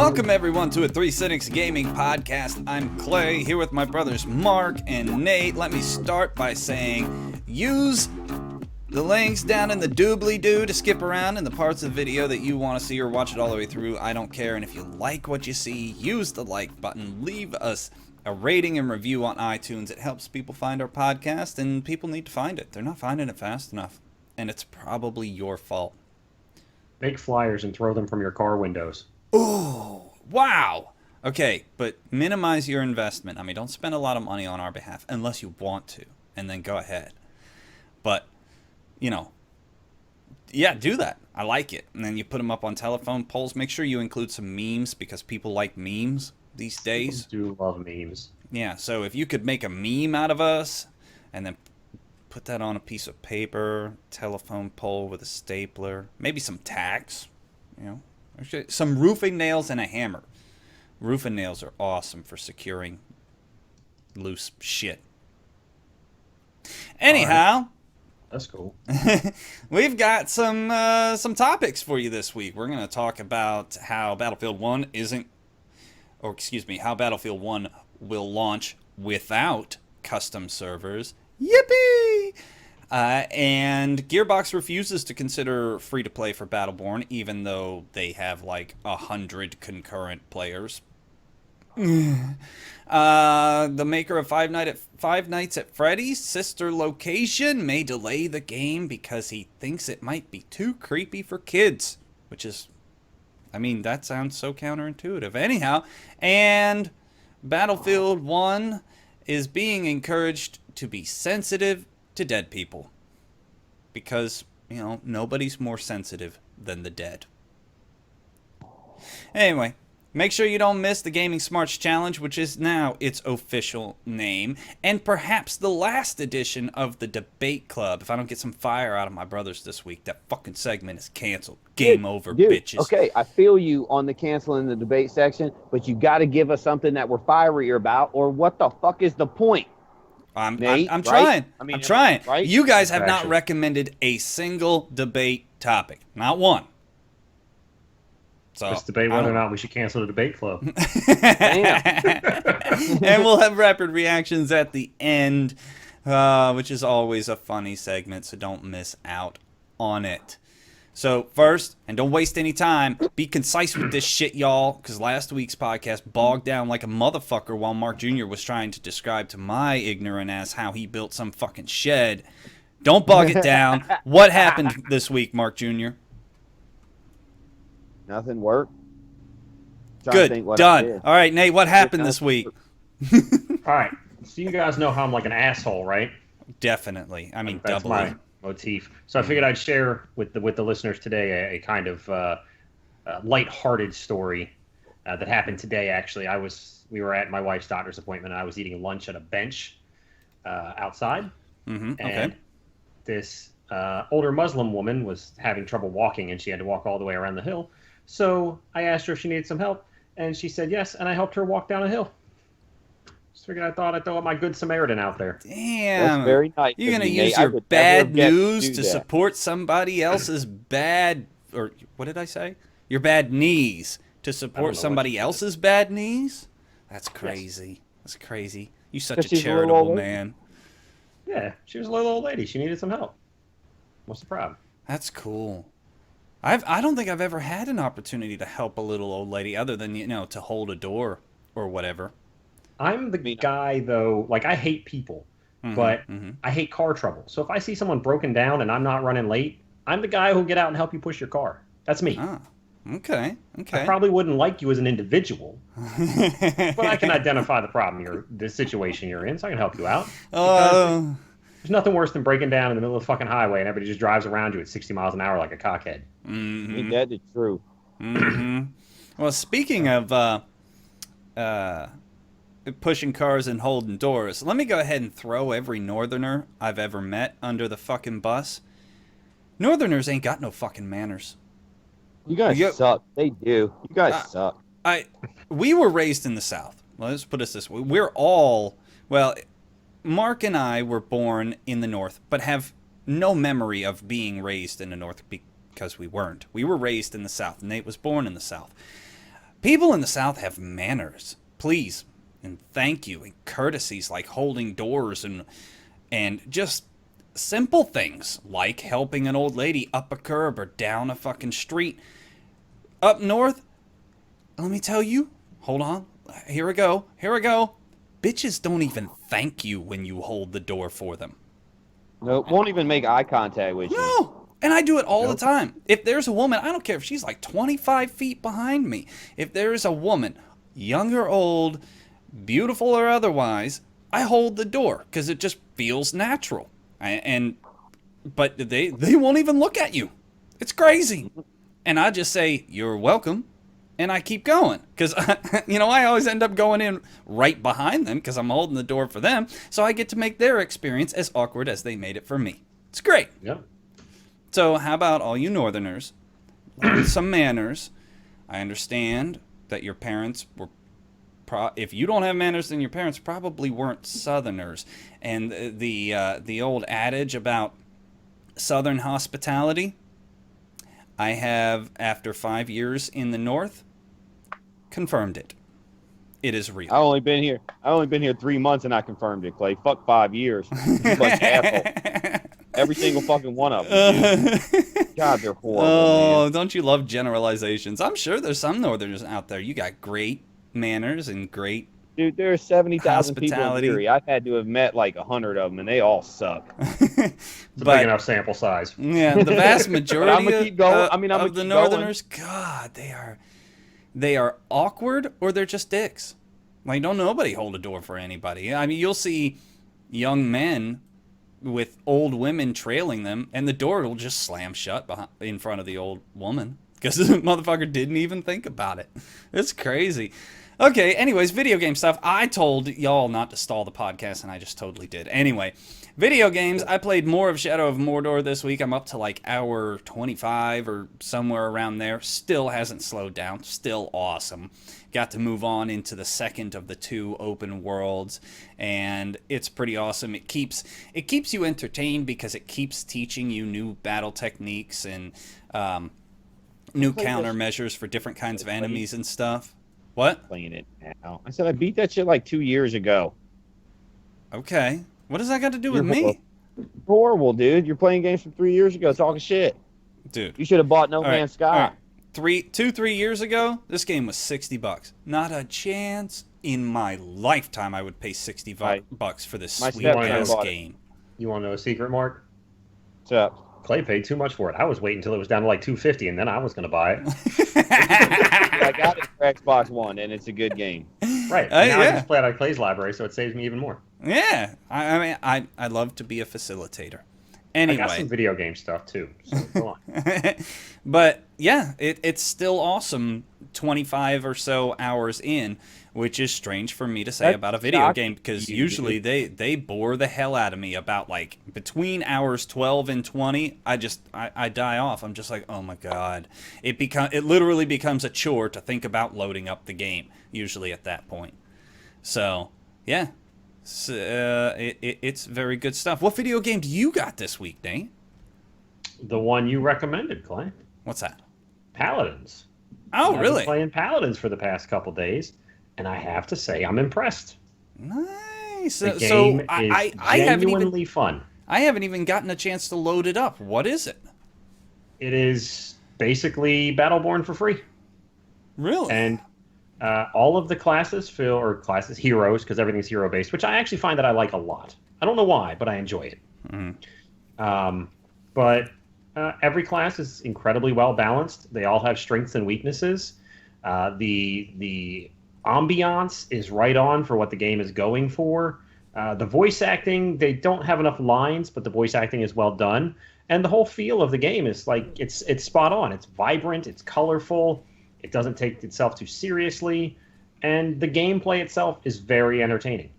Welcome everyone to a 3 Cynics Gaming podcast. I'm Clay, here with my brothers Mark and Nate. Let me start by saying, use the links down in the doobly-doo to skip around in the parts of the video that you want to see or watch it all the way through. I don't care, and if you like what you see, use the like button. Leave us a rating and review on iTunes. It helps people find our podcast, and people need to find it. They're not finding it fast enough, and it's probably your fault. Make flyers and throw them from your car windows. Oh, wow. Okay, but minimize your investment. I mean, don't spend a lot of money on our behalf unless you want to, and then go ahead. But, you know, yeah, do that. I like it. And then you put them up on telephone poles. Make sure you include some memes because people like memes these days. People do love memes. Yeah, so if you could make a meme out of us and then put that on a piece of paper, telephone pole with a stapler, maybe some tacks, you know. Some roofing nails and a hammer. Roofing nails are awesome for securing loose shit. Anyhow, right. That's cool. We've got some topics for you this week. We're going to talk about how Battlefield 1 how Battlefield 1 will launch without custom servers. Yippee! And Gearbox refuses to consider free-to-play for Battleborn, even though they have like 100 concurrent players. The maker of Five Nights at Freddy's sister location may delay the game because he thinks it might be too creepy for kids, which is, I mean, that sounds so counterintuitive. Anyhow, and Battlefield 1 is being encouraged to be sensitive to dead people because, you know, nobody's more sensitive than the dead. Anyway, make sure you don't miss the Gaming Smarts Challenge, which is now its official name, and perhaps the last edition of the Debate Club. If I don't get some fire out of my brothers this week, that fucking segment is canceled. Game over, bitches. Okay, I feel you on the canceling the debate section, but you got to give us something that we're fiery about, or what the fuck is the point? I'm Nate, trying. right? I'm trying. Right? You guys have not recommended a single debate topic. Not one. So let's debate whether or not we should cancel the debate club. And we'll have rapid reactions at the end, which is always a funny segment, so don't miss out on it. So first, and don't waste any time, be concise with this shit, y'all, because last week's podcast bogged down like a motherfucker while Mark Jr. was trying to describe to my ignorant ass how he built some fucking shed. Don't bog it down. What happened this week, Mark Jr.? Nothing worked. Good, done. All right, Nate, what happened this week? All right, so you guys know how I'm like an asshole, right? Definitely. I mean, that's my motif. So I figured I'd share with the listeners today a kind of lighthearted story that happened today. Actually, we were at my wife's doctor's appointment, and I was eating lunch at a bench outside, and this older Muslim woman was having trouble walking, and she had to walk all the way around the hill. So I asked her if she needed some help, and she said yes, and I helped her walk down a hill. Just figured I thought I'd throw my good Samaritan out there. Damn. That's very nice. You're going to use your bad news to support somebody else's bad, or what did I say? Your bad knees to support somebody else's bad knees? That's crazy. Yes. That's crazy. You're such a charitable man. Yeah, she was a little old lady. She needed some help. What's the problem? That's cool. I don't think I've ever had an opportunity to help a little old lady other than, you know, to hold a door or whatever. I'm the guy, though, like, I hate people, but I hate car trouble. So if I see someone broken down and I'm not running late, I'm the guy who'll get out and help you push your car. That's me. Ah, okay. I probably wouldn't like you as an individual, but I can identify the situation you're in, so I can help you out. There's nothing worse than breaking down in the middle of the fucking highway and everybody just drives around you at 60 miles an hour like a cockhead. Ain't that the truth? Well, speaking of pushing cars and holding doors, let me go ahead and throw every northerner I've ever met under the fucking bus. Northerners ain't got no fucking manners. You guys suck. They do. You guys suck. We were raised in the South. Let's put it this way. We're all, well, Mark and I were born in the North, but have no memory of being raised in the North because we weren't. We were raised in the South. Nate was born in the South. People in the South have manners. Please and thank you and courtesies like holding doors and just simple things like helping an old lady up a curb or down a fucking street. Up north, let me tell you, hold on, here we go. Bitches don't even thank you when you hold the door for them. Nope, won't even make eye contact with you. No, and I do it all the time. If there's a woman, I don't care if she's like 25 feet behind me. If there's a woman, young or old, beautiful or otherwise, I hold the door because it just feels natural. But they won't even look at you. It's crazy. And I just say, you're welcome. And I keep going because, I always end up going in right behind them because I'm holding the door for them. So I get to make their experience as awkward as they made it for me. It's great. Yep. So how about all you Northerners? Learn some manners. I understand that your parents were, if you don't have manners, then your parents probably weren't Southerners. And the old adage about Southern hospitality, I have, after 5 years in the North, confirmed it. It is real. I only been here 3 months and I confirmed it, Clay. Fuck 5 years. You bunch of assholes. Every single fucking one of them. Dude. God, they're horrible. Oh, man. Don't you love generalizations? I'm sure there's some Northerners out there. You got great manners and great. Dude, there are 70,000 people in Hospitality. Erie. I've had to have met like 100 of them, and they all suck. It's a big enough sample size. Yeah, the vast majority I'ma keep going. of the Northerners, God, they are awkward or they're just dicks. Like, don't nobody hold a door for anybody. I mean, you'll see young men with old women trailing them, and the door will just slam shut in front of the old woman because the motherfucker didn't even think about it. It's crazy. Okay, anyways, video game stuff. I told y'all not to stall the podcast, and I just totally did. Anyway, video games. I played more of Shadow of Mordor this week. I'm up to like hour 25 or somewhere around there. Still hasn't slowed down. Still awesome. Got to move on into the second of the 2 open worlds, and it's pretty awesome. It keeps you entertained because it keeps teaching you new battle techniques and new countermeasures for different kinds of enemies and stuff. What? Playing it now. I said I beat that shit like 2 years ago. Okay. What does that got to do with me? Horrible, dude. You're playing games from 3 years ago talking shit. Dude. You should have bought No Man's Sky. All right. 3 years ago, this game was $60. Not a chance in my lifetime I would pay $60 for this sweet ass game. You want to know a secret, Mark? What's up? Clay paid too much for it. I was waiting until it was down to like $250, and then I was going to buy it. I got it for Xbox One, and it's a good game. Right. Now I just play it on Clay's library, so it saves me even more. Yeah. I mean, I love to be a facilitator. Anyway. I got some video game stuff, too. So go on. But, yeah, it's still awesome 25 or so hours in, which is strange for me to say about a video game because usually they bore the hell out of me about, like, between hours 12 and 20, I die off. I'm just like, oh, my God. It literally becomes a chore to think about loading up the game, usually at that point. So, yeah. It's very good stuff. What video game do you got this week, Nate? The one you recommended, Clay. What's that? Paladins. Oh, I've really? been playing Paladins for the past couple days, and I have to say I'm impressed. Nice. The game I is genuinely fun. I haven't even gotten a chance to load it up. What is it? It is basically Battleborn for free. Really? And all of the heroes, because everything's hero based, which I actually find that I like a lot. I don't know why, but I enjoy it. Mm-hmm. But every class is incredibly well balanced. They all have strengths and weaknesses. The ambiance is right on for what the game is going for. The voice acting, they don't have enough lines, but the voice acting is well done. And the whole feel of the game is like it's spot on. It's vibrant. It's colorful. It doesn't take itself too seriously, and the gameplay itself is very entertaining.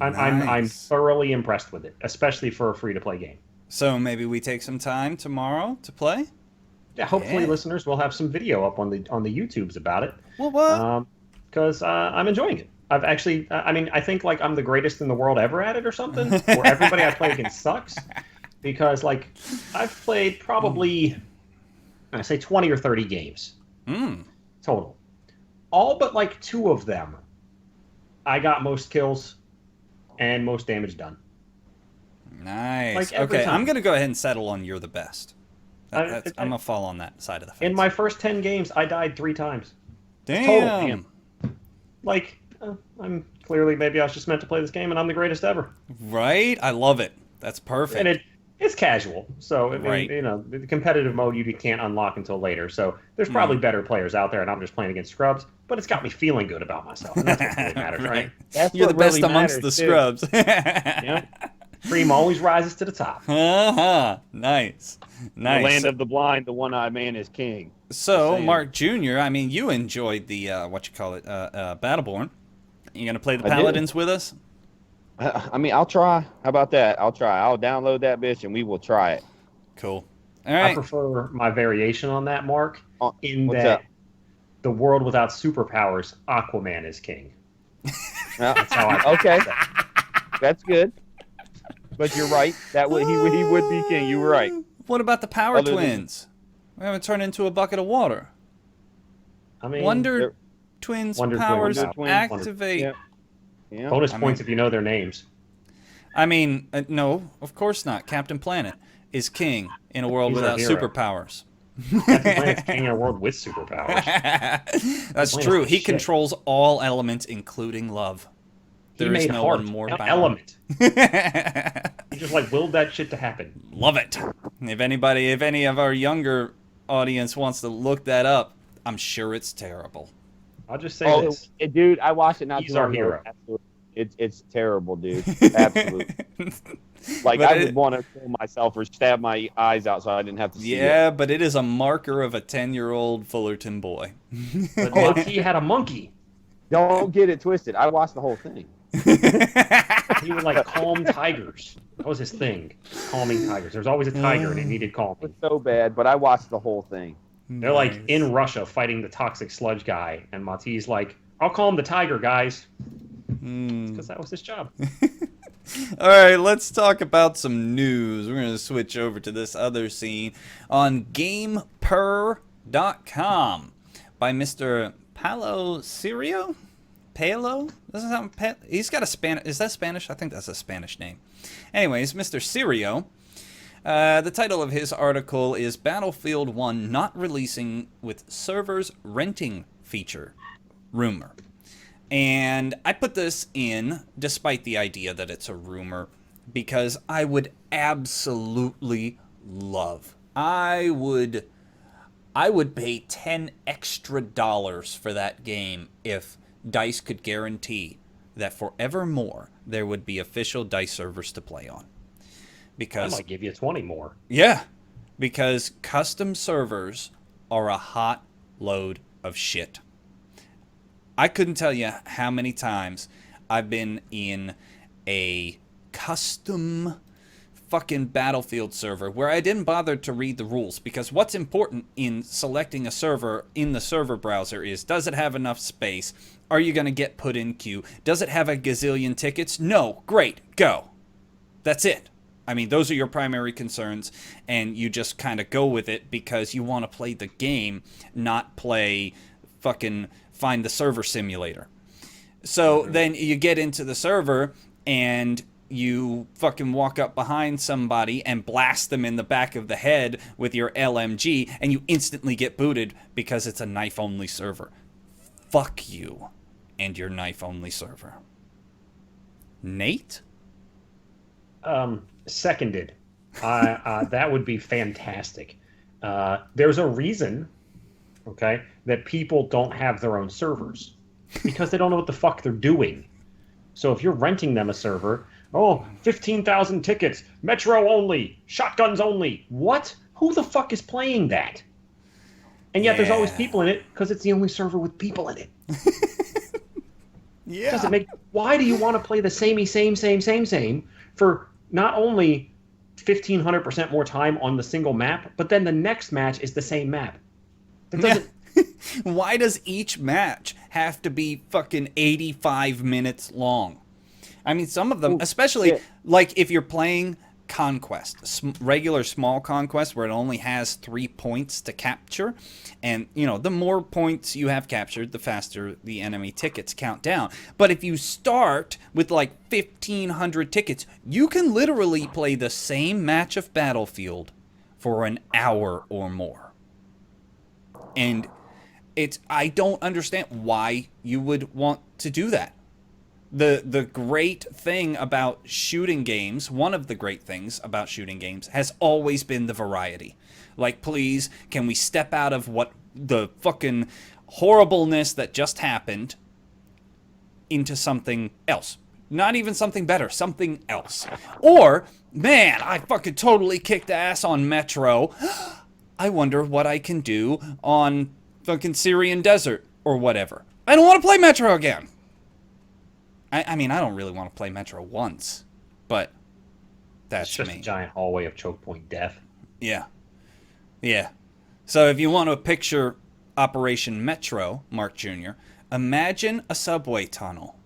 Nice. I'm thoroughly impressed with it, especially for a free-to-play game. So maybe we take some time tomorrow to play? Yeah, hopefully listeners will have some video up on the YouTubes about it. Well, what? Because I'm enjoying it. I've actually, I think like I'm the greatest in the world ever at it or something, or everybody I play against sucks. Because like I've played probably, I say 20 or 30 games. Total. all but like 2 of them, I got most kills and most damage done. Nice. Like, every Okay, time. I'm going to go ahead and settle on you're the best. I'm going I- to fall on that side of the fence. In my first 10 games, I died 3 times. Damn. Total. Like, I'm clearly, maybe I was just meant to play this game, and I'm the greatest ever. Right? I love it. That's perfect. And it's casual, so I mean, Right. you know, the competitive mode you can't unlock until later. So there's probably better players out there, and I'm just playing against scrubs. But it's got me feeling good about myself, and that's what really matters, right? That's You're the what best really amongst matters, the too. scrubs. Yeah. Cream always rises to the top. Nice. Nice. The land of the blind, the one-eyed man is king. So, saying. Mark Jr., I mean, you enjoyed the, Battleborn. You going to play the I did. Paladins with us? I mean, I'll try. How about that? I'll try. I'll download that bitch and we will try it. Cool. All I right. prefer my variation on that, Mark, in what's that that? the world without superpowers, Aquaman is king. That's how I- okay. That's good. But you're right. That would he would be king. You were right. What about the Power Other than- Twins? We haven't turned into a bucket of water. I mean, Wonder they're- Twins Wonder powers Twins. Twins. activate. Yeah. Yeah. bonus I points mean- if you know their names. I mean, no, of course not. Captain Planet is king in a world He's our without hero. superpowers. Captain Planet's king in a world with superpowers. That's Planet's true. the He shit. controls all elements, including love. There he is made no heart one more an bound. element. He just like willed that shit to happen. Love it. If any of our younger audience wants to look that up, I'm sure it's terrible. I'll just say Oh, this. dude, I watched it not He's too our long ago. hero. Absolutely. It's terrible, dude. Absolutely. Like, But I would want to kill myself or stab my eyes out so I didn't have to see it. Yeah, but it is a marker of a 10-year-old Fullerton boy. But Lucky had a monkey. Don't get it twisted. I watched the whole thing. He would like calm tigers. That was his thing. Calming tigers. There's always a tiger and it needed It calming. was so bad, but I watched the whole thing. They're like in Russia fighting the toxic sludge guy, and Mati's like, "I'll calm the tiger, guys," because that was his job. All right, let's talk about some news. We're going to switch over to this other scene on GamePer.com by Mr. Palo Sirio? Palo? Doesn't sound he's got a Spanish. Is that Spanish? I think that's a Spanish name. Anyways, Mr. Sirio. The title of his article is Battlefield 1 not releasing with servers renting feature. Rumor. And I put this in despite the idea that it's a rumor because I would absolutely love. I would pay $10 extra for that game if DICE could guarantee that forevermore there would be official DICE servers to play on. I Because might give you 20 more. yeah, because custom servers are a hot load of shit. I couldn't tell you how many times I've been in a custom fucking Battlefield server where I didn't bother to read the rules, because what's important in selecting a server in the server browser is, does it have enough space? Are you going to get put in queue? Does it have a gazillion tickets? No. Great. Go. That's it. I mean, those are your primary concerns, and you just kind of go with it because you want to play the game, not play fucking find the server simulator. So then you get into the server, and you fucking walk up behind somebody and blast them in the back of the head with your LMG, and you instantly get booted because it's a knife-only server. Fuck you and your knife-only server. Nate? Seconded. That would be fantastic. There's a reason, okay, that people don't have their own servers because they don't know what the fuck they're doing. So if you're renting them a server, 15,000 tickets, Metro only, shotguns only. What? Who the fuck is playing that? And yet there's always Yeah. people in it because it's the only server with people in it. Yeah. Doesn't make. Why do you want to play the same for not only 1,500% more time on the single map, but then the next match is the same map? That doesn't. Why does each match have to be fucking 85 minutes long? I mean, some of them, especially yeah. like if you're playing conquest, regular small conquest, where it only has 3 points to capture. And, the more points you have captured, the faster the enemy tickets count down. But if you start with like 1,500 tickets, you can literally play the same match of Battlefield for an hour or more. And I don't understand why you would want to do that. The great thing about shooting games, one of the great things about shooting games, has always been the variety. Like, please, can we step out of what the fucking horribleness that just happened into something else? Not even something better, something else. Or, man, I fucking totally kicked ass on Metro. I wonder what I can do on fucking Syrian Desert or whatever. I don't want to play Metro again. I mean, I don't really want to play Metro once, but that's It's just me. a giant hallway of choke point death. Yeah. Yeah. So if you want to picture Operation Metro, Mark Jr., imagine a subway tunnel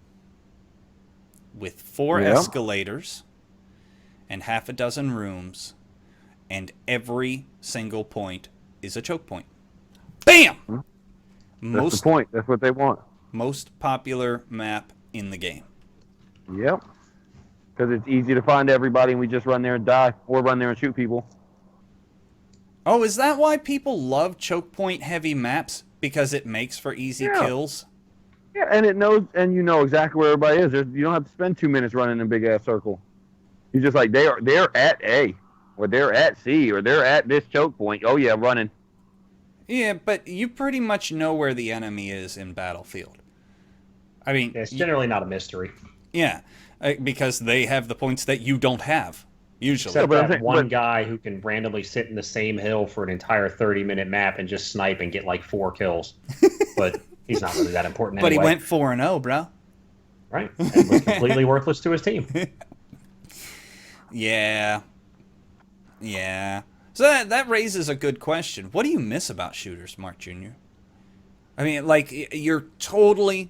with 4 escalators and half a dozen rooms, and every single point is a choke point. Bam! That's the point. That's what they want. Most popular map in the game. Yep. Because it's easy to find everybody and we just run there and die or run there and shoot people. Oh, is that why people love choke point heavy maps? Because it makes for easy kills? Yeah, and it knows, and you know exactly where everybody is. You don't have to spend 2 minutes running in a big ass circle. You're just like, they're at A, or they're at C, or they're at this choke point. Oh yeah, running. Yeah, but you pretty much know where the enemy is in Battlefield. I mean, It's generally not a mystery. yeah, because they have the points that you don't have, usually. Except but that one guy who can randomly sit in the same hill for an entire 30-minute map and just snipe and get like 4 kills. But he's not really that important But anyway. he went 4-0, bro. Right. And was completely worthless to his team. Yeah. Yeah. So that raises a good question. What do you miss about shooters, Mark Jr.? I mean, like, you're totally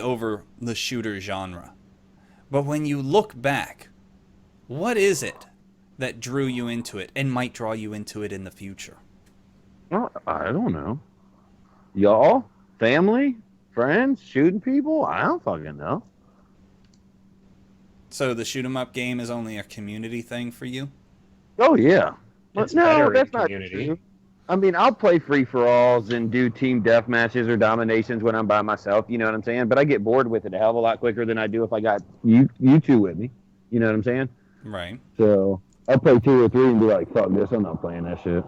over the shooter genre. But when you look back, what is it that drew you into it and might draw you into it in the future? Well, I don't know. Y'all? Family? Friends? Shooting people? I don't fucking know. So the shoot 'em up game is only a community thing for you? Oh, yeah. It's But no, better in that's not community. true. I mean, I'll play free-for-alls and do team death matches or dominations when I'm by myself, you know what I'm saying? But I get bored with it a hell of a lot quicker than I do if I got you two with me. You know what I'm saying? Right. So I'll play 2 or 3 and be like, fuck this, I'm not playing that shit.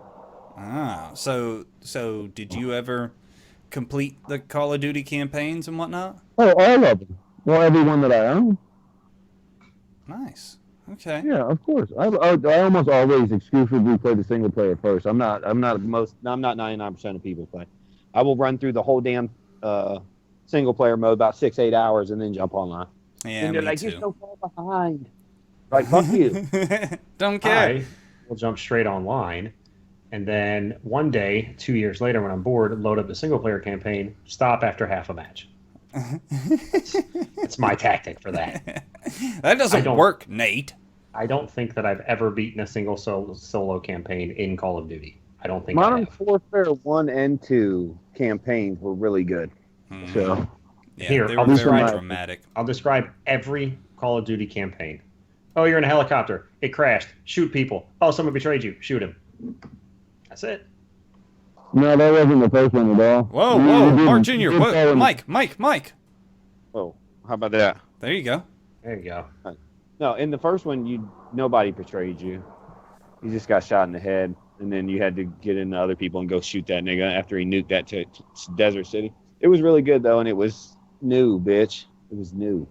Ah, so did you ever complete the Call of Duty campaigns and whatnot? Oh, all of them. Well, every one that I own. Nice. Okay. Yeah, of course. I almost always exclusively play the single player first. I'm not 99% of people play. I will run through the whole damn single player mode about 6-8 hours and then jump online. Yeah, and they're me like, too. you're so far behind. Like, fuck you. Don't care. I will jump straight online. And then one day, 2 years later, when I'm bored, load up the single player campaign, stop after half a match. It's my tactic for that. That doesn't work, Nate. I don't think that I've ever beaten a single solo campaign in Call of Duty. I don't think I Modern have. Warfare 1 and 2 campaigns were really good. So, Yeah, Here, they I'll were describe- very dramatic. I'll describe every Call of Duty campaign. Oh, you're in a helicopter. It crashed. Shoot people. Oh, someone betrayed you. Shoot him. That's it. no, that wasn't the first one at all. Whoa, We whoa, didn't- Mark we Jr. didn't Whoa, follow- Mike. Oh, how about that? There you go. There you go. No, in the first one, nobody betrayed you. You just got shot in the head, and then you had to get into other people and go shoot that nigga after he nuked that desert city. It was really good though, and it was new, bitch. It was new.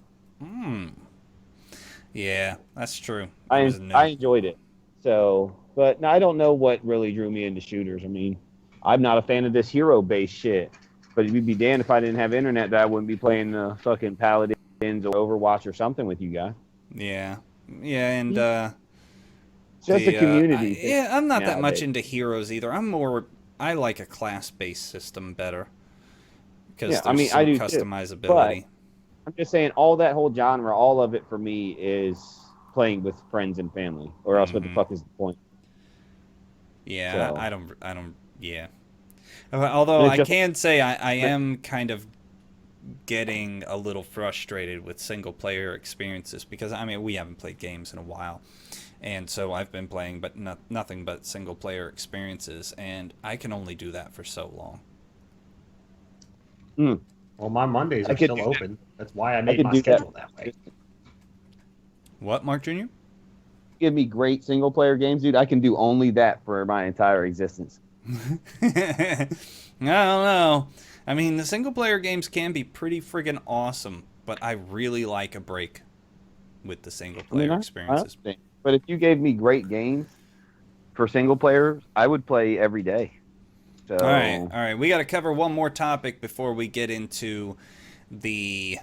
Yeah, that's true. I It was new. enjoyed it. So, but no, I don't know what really drew me into shooters. I mean, I'm not a fan of this hero-based shit. But you'd be damned if I didn't have internet that I wouldn't be playing the fucking Paladins or Overwatch or something with you guys. Yeah, and It's just a community. thing I'm not that much nowadays. into heroes either. I like a class-based system better because Yeah, there's I mean, some I do too, customizability. I'm just saying, all that whole genre, all of it for me is playing with friends and family, or else what the fuck is the point? Yeah, So- I don't, yeah. Although And it's I just- can say I am kind of getting a little frustrated with single player experiences because, I mean, we haven't played games in a while. And so I've been playing but nothing but single player experiences, and I can only do that for so long. Well, my Mondays I are could still do open. That's why I I made could my do schedule that. that way. What, Mark Jr.? Give me great single player games, dude. I can do only that for my entire existence. I don't know. I mean, the single player games can be pretty friggin' awesome, but I really like a break with the single player I experiences. understand. But if you gave me great games for single players, I would play every day. So All right. We got to cover one more topic before we get into the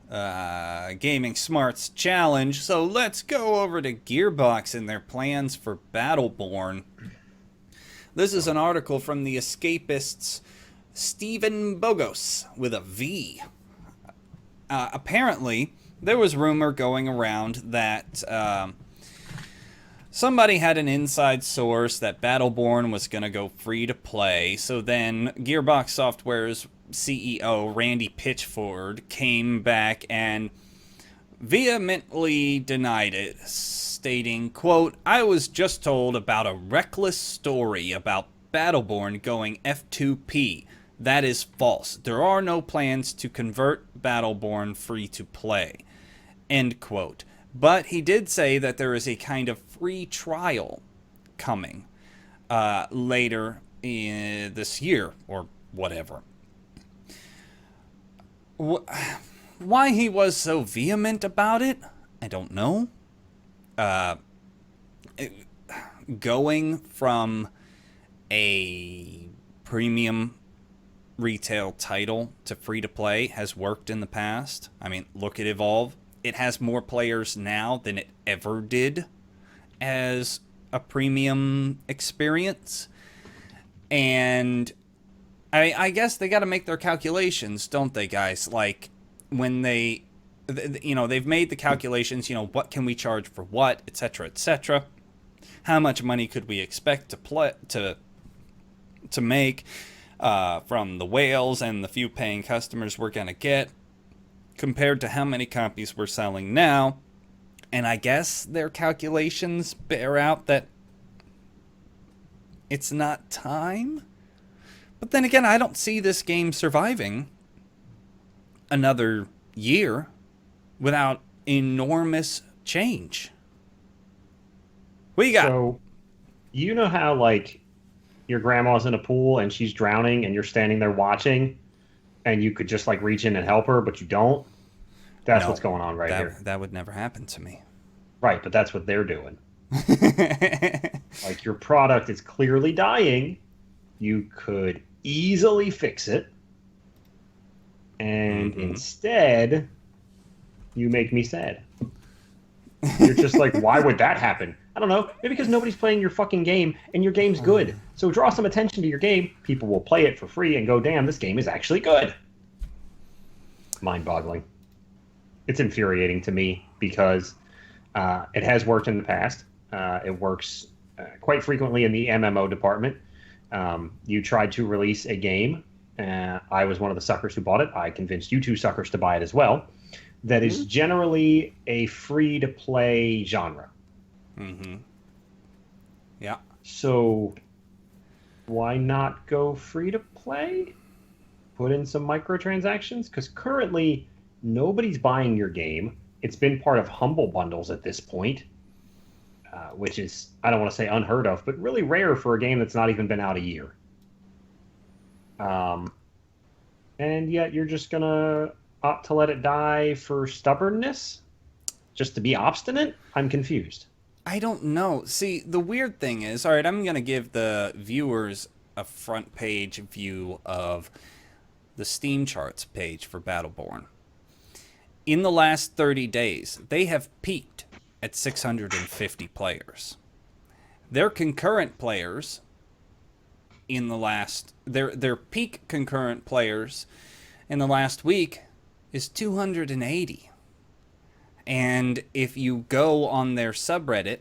Gaming Smarts Challenge. So let's go over to Gearbox and their plans for Battleborn. This is an article from the Escapists' Stephen Bogos with a V. Apparently, there was rumor going around that somebody had an inside source that Battleborn was going to go free to play. So then Gearbox Software's CEO, Randy Pitchford, came back and vehemently denied it, stating, quote, "I was just told about a reckless story about Battleborn going F2P. That is false. There are no plans to convert Battleborn free to play." End quote. But he did say that there is a kind of free trial coming later in this year or whatever. Why he was so vehement about it, I don't know. Going from a premium retail title to free to play has worked in the past. I mean, look at Evolve. It has more players now than it ever did as a premium experience. And I guess they got to make their calculations, don't they, guys? Like, when they've made the calculations, what can we charge for what, etc., etc. How much money could we expect to make from the whales and the few paying customers we're going to get compared to how many copies we're selling now. And I guess their calculations bear out that it's not time. But then again, I don't see this game surviving another year without enormous change. What you got? So, you know how, like, your grandma's in a pool and she's drowning and you're standing there watching and you could just, like, reach in and help her, but you don't? That's No, what's going on right here. That would never happen to me. Right, but that's what they're doing. Like, your product is clearly dying. You could easily fix it. And instead, you make me sad. You're just like, why would that happen? I don't know. Maybe because nobody's playing your fucking game and your game's good. So draw some attention to your game. People will play it for free and go, damn, this game is actually good. Mind-boggling. It's infuriating to me because it has worked in the past. It works quite frequently in the MMO department. You tried to release a game. I was one of the suckers who bought it. I convinced you two suckers to buy it as well. That is generally a free-to-play genre. Yeah. So why not go free-to-play? Put in some microtransactions? Because currently, nobody's buying your game. It's been part of Humble Bundles at this point, which is, I don't want to say unheard of, but really rare for a game that's not even been out a year. And yet you're just going to opt to let it die for stubbornness? Just to be obstinate? I'm confused. I don't know. See, the weird thing is, all right, I'm going to give the viewers a front page view of the Steam charts page for Battleborn. In the last 30 days, they have peaked at 650 players. Their concurrent players in the last their peak concurrent players in the last week is 280. And if you go on their subreddit,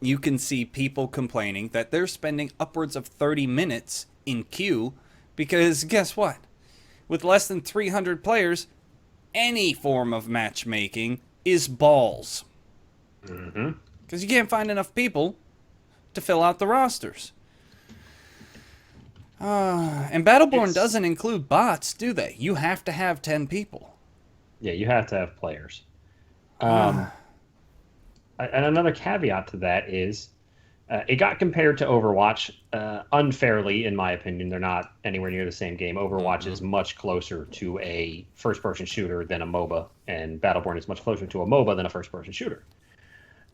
you can see people complaining that they're spending upwards of 30 minutes in queue because guess what? With less than 300 players, any form of matchmaking is balls. Because you can't find enough people to fill out the rosters. And Battleborn doesn't include bots, do they? You have to have 10 people. Yeah, you have to have players. And another caveat to that is it got compared to Overwatch unfairly, in my opinion. They're not anywhere near the same game. Overwatch is much closer to a first-person shooter than a MOBA, and Battleborn is much closer to a MOBA than a first-person shooter.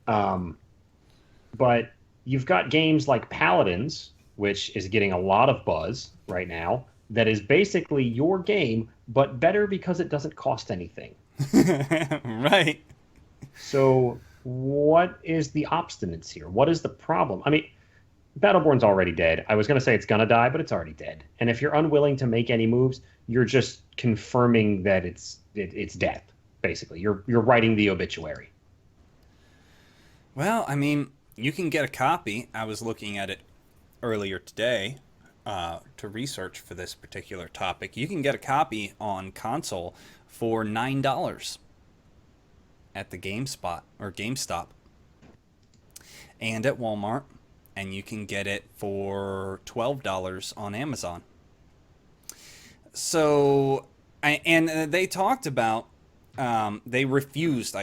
But you've got games like Paladins, which is getting a lot of buzz right now, that is basically your game, but better because it doesn't cost anything. Right. So what is the obstinance here? What is the problem? I mean, Battleborn's already dead. I was going to say it's going to die, but it's already dead. And if you're unwilling to make any moves, you're just confirming that it's death, basically. You're writing the obituary. Well, I mean, you can get a copy. I was looking at it earlier today to research for this particular topic. You can get a copy on console for $9 at the GameSpot or GameStop and at Walmart, and you can get it for $12 on Amazon. So, and they talked about, they refused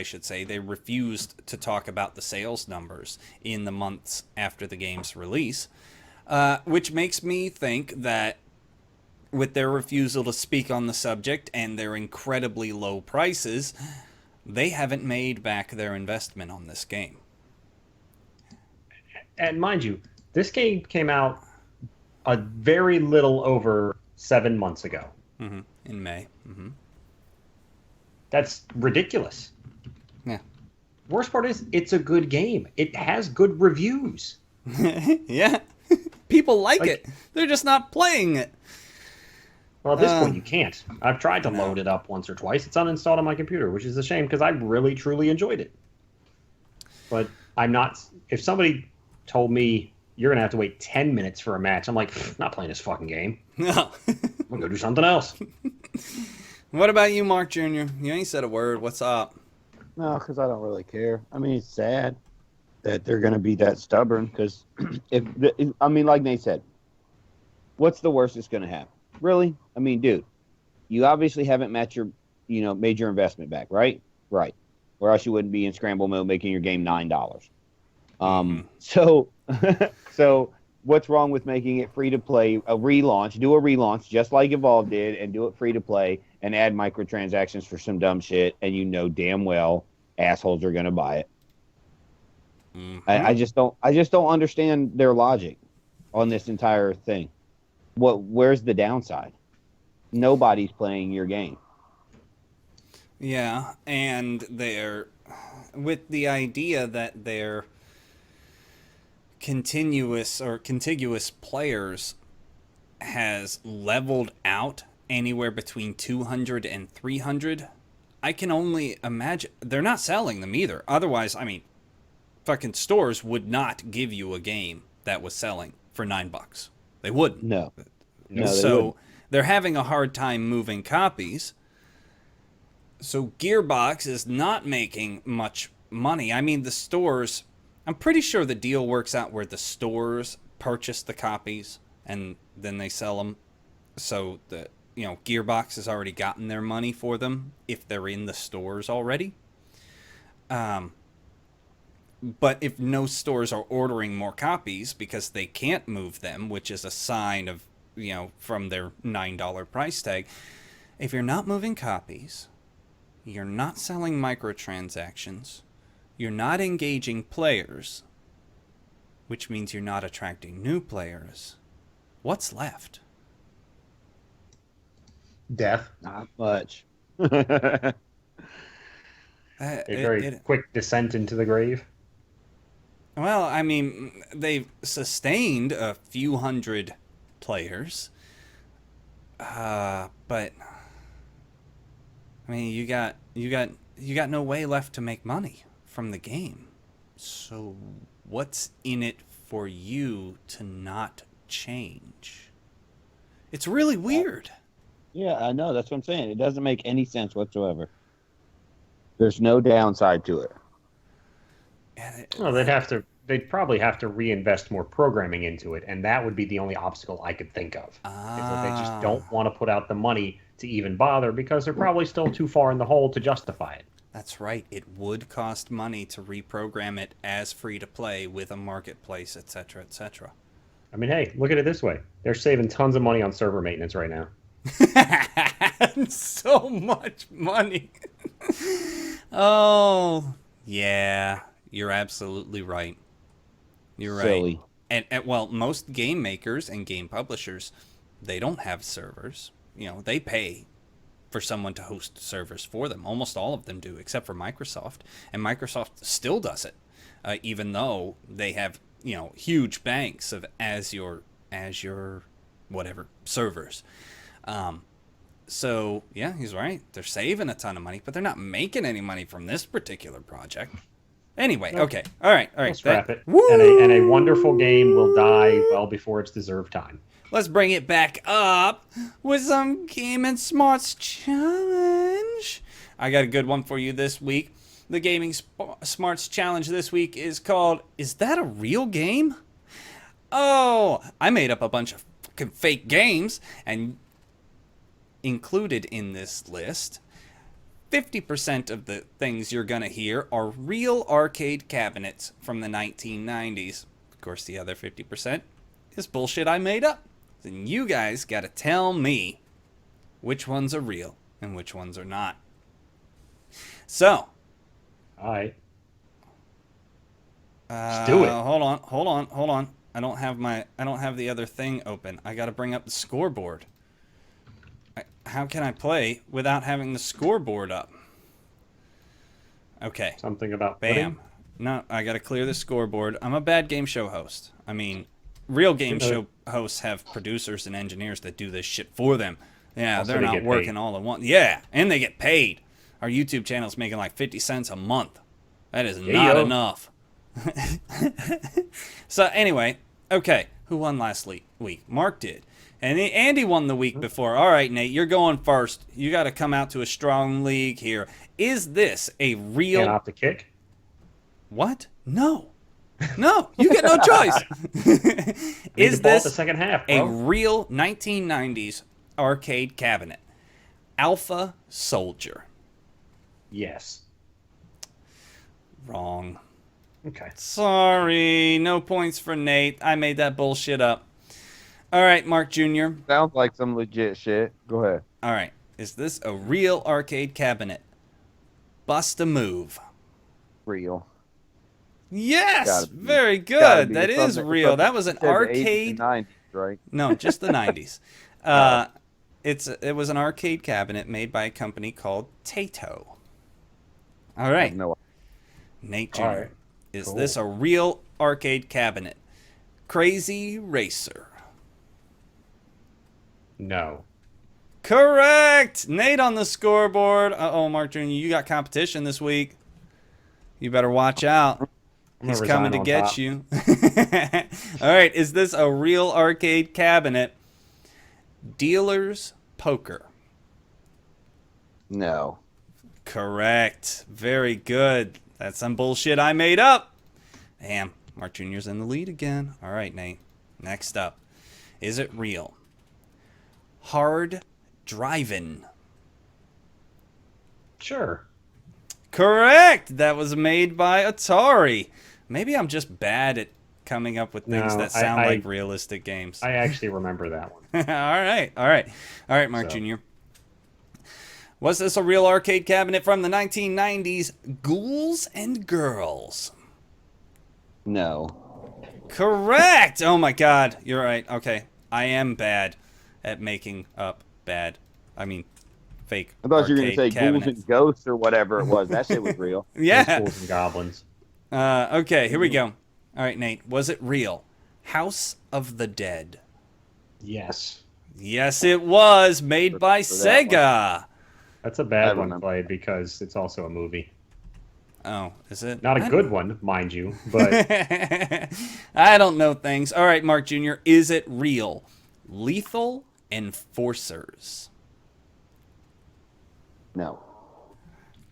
to talk about the sales numbers in the months after the game's release, which makes me think that with their refusal to speak on the subject and their incredibly low prices, they haven't made back their investment on this game. And mind you, this game came out a very little over 7 months ago. In May. That's ridiculous. Yeah. Worst part is, it's a good game. It has good reviews. Yeah. People like it. They're just not playing it. Well, at this point, you can't. I've tried to load it up once or twice. It's uninstalled on my computer, which is a shame because I really, truly enjoyed it. But I'm not... If somebody told me, you're going to have to wait 10 minutes for a match, I'm like, not playing this fucking game. No. I'm going to go do something else. What about you, Mark Jr.? You ain't said a word. What's up? No, because I don't really care. I mean, it's sad that they're going to be that stubborn because, like Nate said, what's the worst that's going to happen? Really? I mean, dude, you obviously haven't made your investment back, right? Right. Or else you wouldn't be in scramble mode making your game $9. So what's wrong with making it free to play? Do a relaunch just like Evolve did, and do it free to play and add microtransactions for some dumb shit, and you know damn well assholes are going to buy it. I just don't understand their logic on this entire thing. Where's the downside? Nobody's playing your game. Yeah, and they're with the idea that they're contiguous players has leveled out anywhere between 200 and 300. I can only imagine they're not selling them either. Otherwise, I mean, fucking stores would not give you a game that was selling for $9. They wouldn't. No, so wouldn't. They're having a hard time moving copies. So Gearbox is not making much money. I mean, the stores, I'm pretty sure the deal works out where the stores purchase the copies and then they sell them. So Gearbox has already gotten their money for them if they're in the stores already. But if no stores are ordering more copies because they can't move them, which is a sign of, from their $9 price tag, if you're not moving copies, you're not selling microtransactions, you're not engaging players, which means you're not attracting new players, what's left? Death. Not much. A very quick descent into the grave. Well, I mean, they've sustained a few hundred players, but I mean, you got you got no way left to make money from the game. So what's in it for you to not change? It's really weird. Yeah, I know. That's what I'm saying. It doesn't make any sense whatsoever. There's no downside to it. Well, they'd probably have to reinvest more programming into it, and that would be the only obstacle I could think of. Is that they just don't want to put out the money to even bother because they're probably still too far in the hole to justify it. That's right. It would cost money to reprogram it as free to play with a marketplace, etc., etc. I mean, hey, look at it this way. They're saving tons of money on server maintenance right now. So much money. Oh, yeah. You're absolutely right. You're Silly. right. And well, most game makers and game publishers, they don't have servers. You know, they pay for someone to host servers for them. Almost all of them do, except for Microsoft. And Microsoft still does it, even though they have, you know, huge banks of Azure, whatever, servers. So, yeah, he's right. They're saving a ton of money, but they're not making any money from this particular project. Anyway, okay. All right. Let's wrap it. And a wonderful game will die well before its deserved time. Let's bring it back up with some Gaming Smarts Challenge. I got a good one for you this week. The Gaming Smarts Challenge this week is called, Is That a Real Game? Oh, I made up a bunch of fucking fake games, and included in this list, 50% of the things you're going to hear are real arcade cabinets from the 1990s. Of course, the other 50% is bullshit I made up. Then you guys got to tell me which ones are real and which ones are not. So. All right. Let's do it. Hold on. I don't have the other thing open. I got to bring up the scoreboard. How can I play without having the scoreboard up? Okay. Something about bam. No, I got to clear the scoreboard. I'm a bad game show host. I mean, real game show hosts have producers and engineers that do this shit for them. Yeah, also, they're not working all at once. Yeah, and they get paid. Our YouTube channel's making like 50 cents a month. That is not enough. So anyway, okay, who won last week? Mark did. And Andy won the week before. All right, Nate, you're going first. You got to come out to a strong league here. Is this a real... Can't opt to kick? What? No. No, you get no choice. Is this the second half, a real 1990s arcade cabinet? Alpha Soldier. Yes. Wrong. Okay. Sorry, no points for Nate. I made that bullshit up. All right, Mark Jr. Sounds like some legit shit. Go ahead. All right. Is this a real arcade cabinet? Bust a move. Real. Yes, very good. That is real. That was an arcade. 90s, right? No, just the 90s. It was an arcade cabinet made by a company called Tato. All right. No. Nate Jr. All right. Is Cool. this a real arcade cabinet? Crazy Racer. No. Correct. Nate on the scoreboard. Uh-oh, Mark Jr., you got competition this week. You better watch out. He's coming to get you. All right. Is this a real arcade cabinet? Dealer's Poker. No. Correct. Very good. That's some bullshit I made up. Damn. Mark Jr.'s in the lead again. All right, Nate. Next up. Is it real? Hard Drivin'. Sure. Correct. That was made by Atari. Maybe I'm just bad at coming up with things that sound like realistic games. I actually remember that one. All right, Mark Jr. Was this a real arcade cabinet from the 1990s? Ghouls and Girls. No. Correct. Oh my God. You're right. Okay. I am bad at making up fake. I thought you were going to say cabinets. ghouls and ghosts or whatever it was. That shit was real. Yeah. Ghouls and goblins. Okay, here we go. All right, Nate. Was it real? House of the Dead. Yes. Yes, it was. Made by Sega. That's a I bad one, remember. Clay, because it's also a movie. Oh, is it? Not a good one, mind you, but I don't know things. All right, Mark Jr., is it real? Lethal Enforcers. No.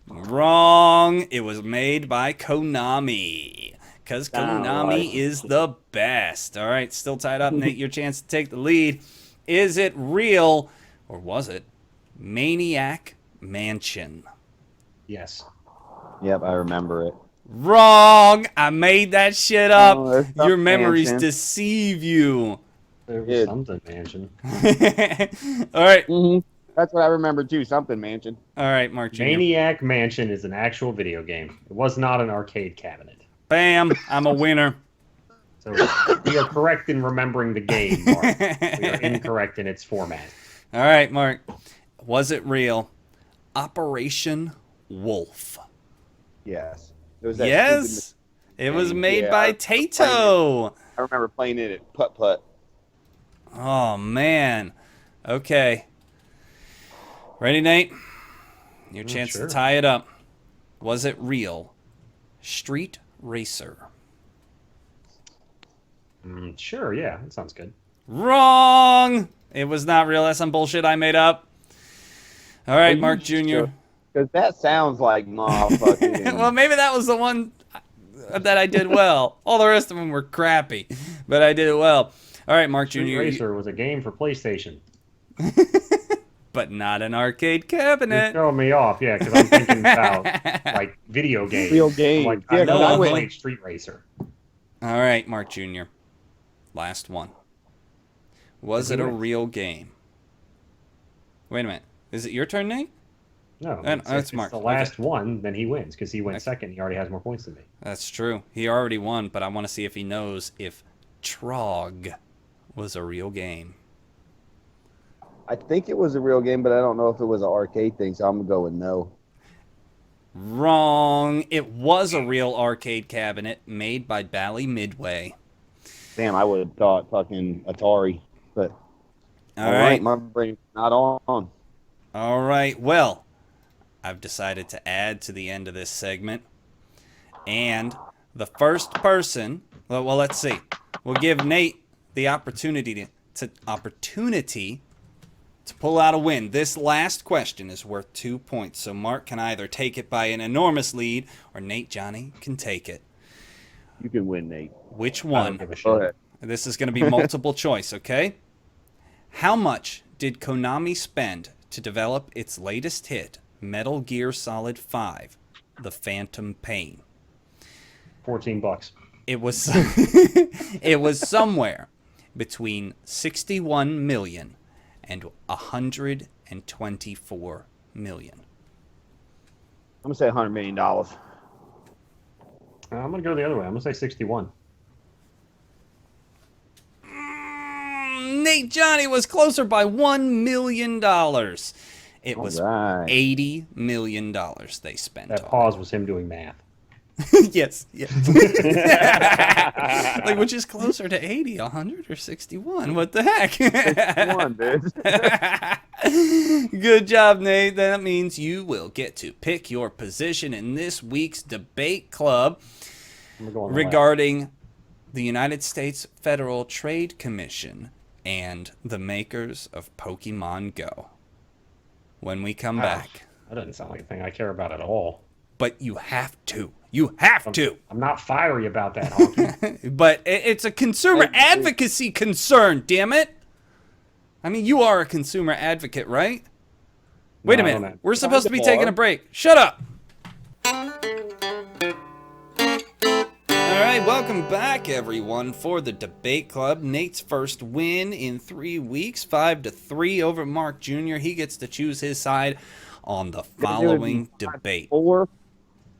Wrong. It was made by Konami. Because Konami Alright. is the best. All right, still tied up, Nate. Your chance to take the lead. Is it real, or was it Maniac Mansion? yes. Yep, I remember it. Wrong. I made that shit up. Oh, there's Your some memories mansion. deceive you. There was Good. something, Mansion. All right. That's what I remember too. Something mansion. All right, Mark Jr. Maniac Mansion is an actual video game. It was not an arcade cabinet. Bam. I'm a winner. So we are correct in remembering the game, Mark. We are incorrect in its format. All right, Mark. Was it real? Operation Wolf. Yes. It was that Yes. It was game. made Yeah, by I remember Taito. I remember playing it at Putt Putt. Oh, man. Okay. Ready, Nate? Your chance sure. to tie it up. Was it real? Street Racer. Sure, yeah, that sounds good. Wrong. It was not real. That's some bullshit I made up. All right, Well, Mark Jr. Because that sounds like motherfucking. Well, maybe that was the one that I did well. All the rest of them were crappy, but I did it well. All right, Mark Jr. Street Racer was a game for PlayStation. But not an arcade You're cabinet. throwing me off, yeah, because I'm thinking about like video games. Real I'm games. like, Yeah, I know 'cause I I went- played Street Racer. All right, Mark Jr. Last one. Was it a real game? Wait a minute. Is it your turn, Nate? No, And- it's, that's if it's Mark. the Okay. last one, then he wins because he went Okay. second. He already has more points than me. That's true. He already won, but I want to see if he knows if Trog was a real game. I think it was a real game, but I don't know if it was an arcade thing, so I'm gonna go with no. Wrong. It was a real arcade cabinet made by Bally Midway. Damn, I would have thought fucking Atari, but All right. my brain's not on. All right. Well, I've decided to add to the end of this segment. And the first person, well, let's see. We'll give Nate the opportunity to pull out a win. This last question is worth 2 points. So Mark can either take it by an enormous lead or Nate Johnny can take it. You can win, Nate. Which I one? don't give a shit. Go ahead. This is going to be multiple choice, okay? How much did Konami spend to develop its latest hit, Metal Gear Solid 5, The Phantom Pain? $14. It was it was somewhere between 61 million and 124 million. I'm gonna say $100 million. I'm gonna go the other way. I'm gonna say 61. Nate Johnny was closer by $1 million. It was Alright. $80 million they spent That on. pause was him doing math. Yes. Like, which is closer to 80, 100, or 61? What the heck? Come on, dude. Good job, Nate. That means you will get to pick your position in this week's debate club I'm gonna go on the left. regarding the United States Federal Trade Commission and the makers of Pokemon Go. When we come back. That doesn't sound like a thing I care about at all. But you have to. You have to. I'm not fiery about that, Honky. But it's a consumer advocacy concern, damn it. I mean, you are a consumer advocate, right? Wait a No, I don't minute. know. We're supposed to be Kinda taking a are. break. Shut up. All right, welcome back, everyone, for the debate club. Nate's first win in 3 weeks, 5-3 over Mark Jr. He gets to choose his side on the following debate. 4,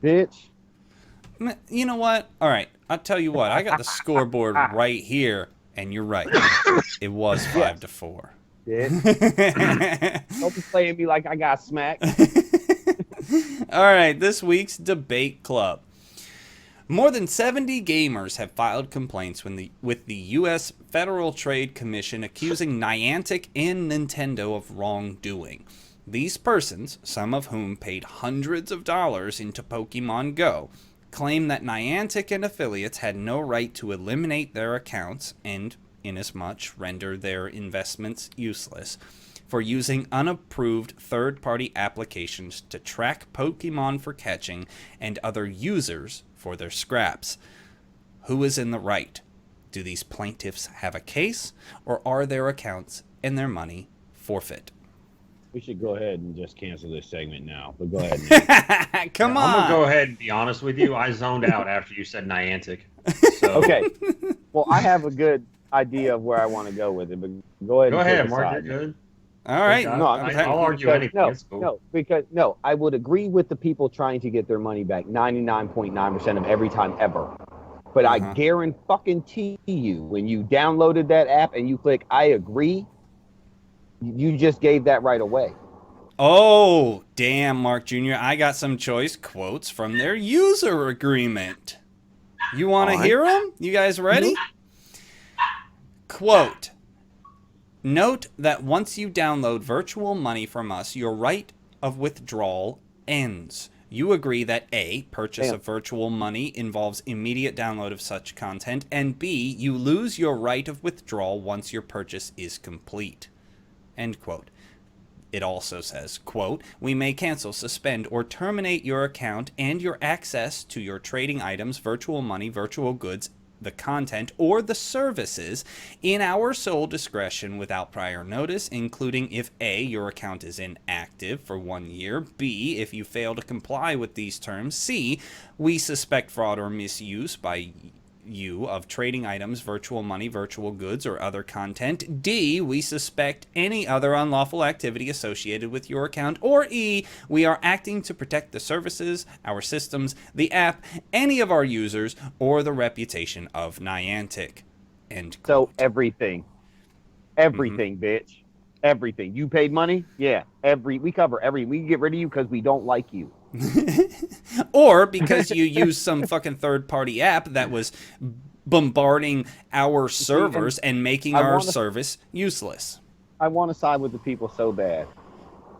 bitch. You know what? All right, I'll tell you what. I got the scoreboard right here, and you're right. It was 5-4. Bitch. Don't be playing me like I got smacked. All right, this week's debate club. More than 70 gamers have filed complaints with the U.S. Federal Trade Commission accusing Niantic and Nintendo of wrongdoing. These persons, some of whom paid hundreds of dollars into Pokemon Go, claim that Niantic and affiliates had no right to eliminate their accounts and, inasmuch, render their investments useless for using unapproved third-party applications to track Pokemon for catching and other users for their scraps. Who is in the right? Do these plaintiffs have a case, or are their accounts and their money forfeit? We should go ahead and just cancel this segment now. But go ahead, Nate. Come on. I'm going to go ahead and be honest with you. I zoned out after you said Niantic. So, Okay. Well, I have a good idea of where I want to go with it, but go ahead. Go and ahead, take a Mark. side. You're good. All right. No, I'll argue because- anything. No, It's cool. no, I would agree with the people trying to get their money back 99.9% of every time ever. But I guarantee you, when you downloaded that app and you click I agree, you just gave that right away. Oh, damn, Mark Jr. I got some choice quotes from their user agreement. You want to hear them? You guys ready? Quote, note that once you download virtual money from us, your right of withdrawal ends. You agree that A, purchase of virtual money involves immediate download of such content, and B, you lose your right of withdrawal once your purchase is complete. End quote. It also says, quote, we may cancel, suspend, or terminate your account and your access to your trading items, virtual money, virtual goods, the content, or the services in our sole discretion without prior notice, including if A, your account is inactive for 1 year, B, if you fail to comply with these terms, C, we suspect fraud or misuse by you of trading items, virtual money, virtual goods, or other content. D, we suspect any other unlawful activity associated with your account. Or E, we are acting to protect the services, our systems, the app, any of our users, or the reputation of Niantic. End quote. So everything, bitch, everything. You paid money, yeah. We cover everything. We can get rid of you because we don't like you. Or because you use some fucking third-party app that was bombarding our servers and making our service useless. I want to side with the people so bad.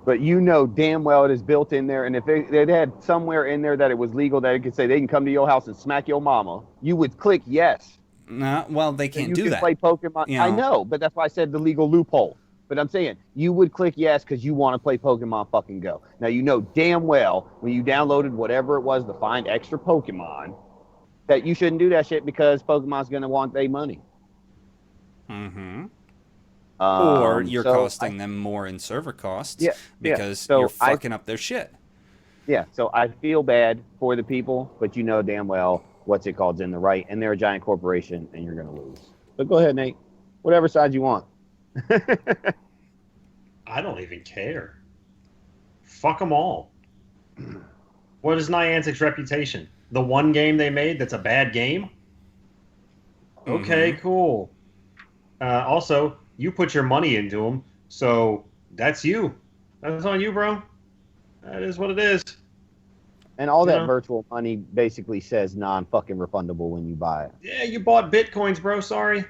But you know damn well it is built in there, and if they had somewhere in there that it was legal that it could say they can come to your house and smack your mama, you would click yes. No, well, they can't do that. You can play Pokemon. You know. I know, but that's why I said the legal loophole. But I'm saying you would click yes because you want to play Pokemon fucking Go. Now you know damn well when you downloaded whatever it was to find extra Pokemon that you shouldn't do that shit because Pokemon's gonna want their money. Mm-hmm. Or you're so costing them more in server costs because So you're fucking up their shit. Yeah, so I feel bad for the people, but you know damn well what's it called's in the right, and they're a giant corporation, and you're gonna lose. But go ahead, Nate. Whatever side you want. I don't even care. Fuck them all. What is Niantic's reputation? The one game they made that's a bad game? Okay, cool. Also, you put your money into them, so that's you. That's on you, bro. That is what it is. And all that virtual money basically says non-fucking refundable when you buy it. Yeah, you bought bitcoins, bro. Sorry.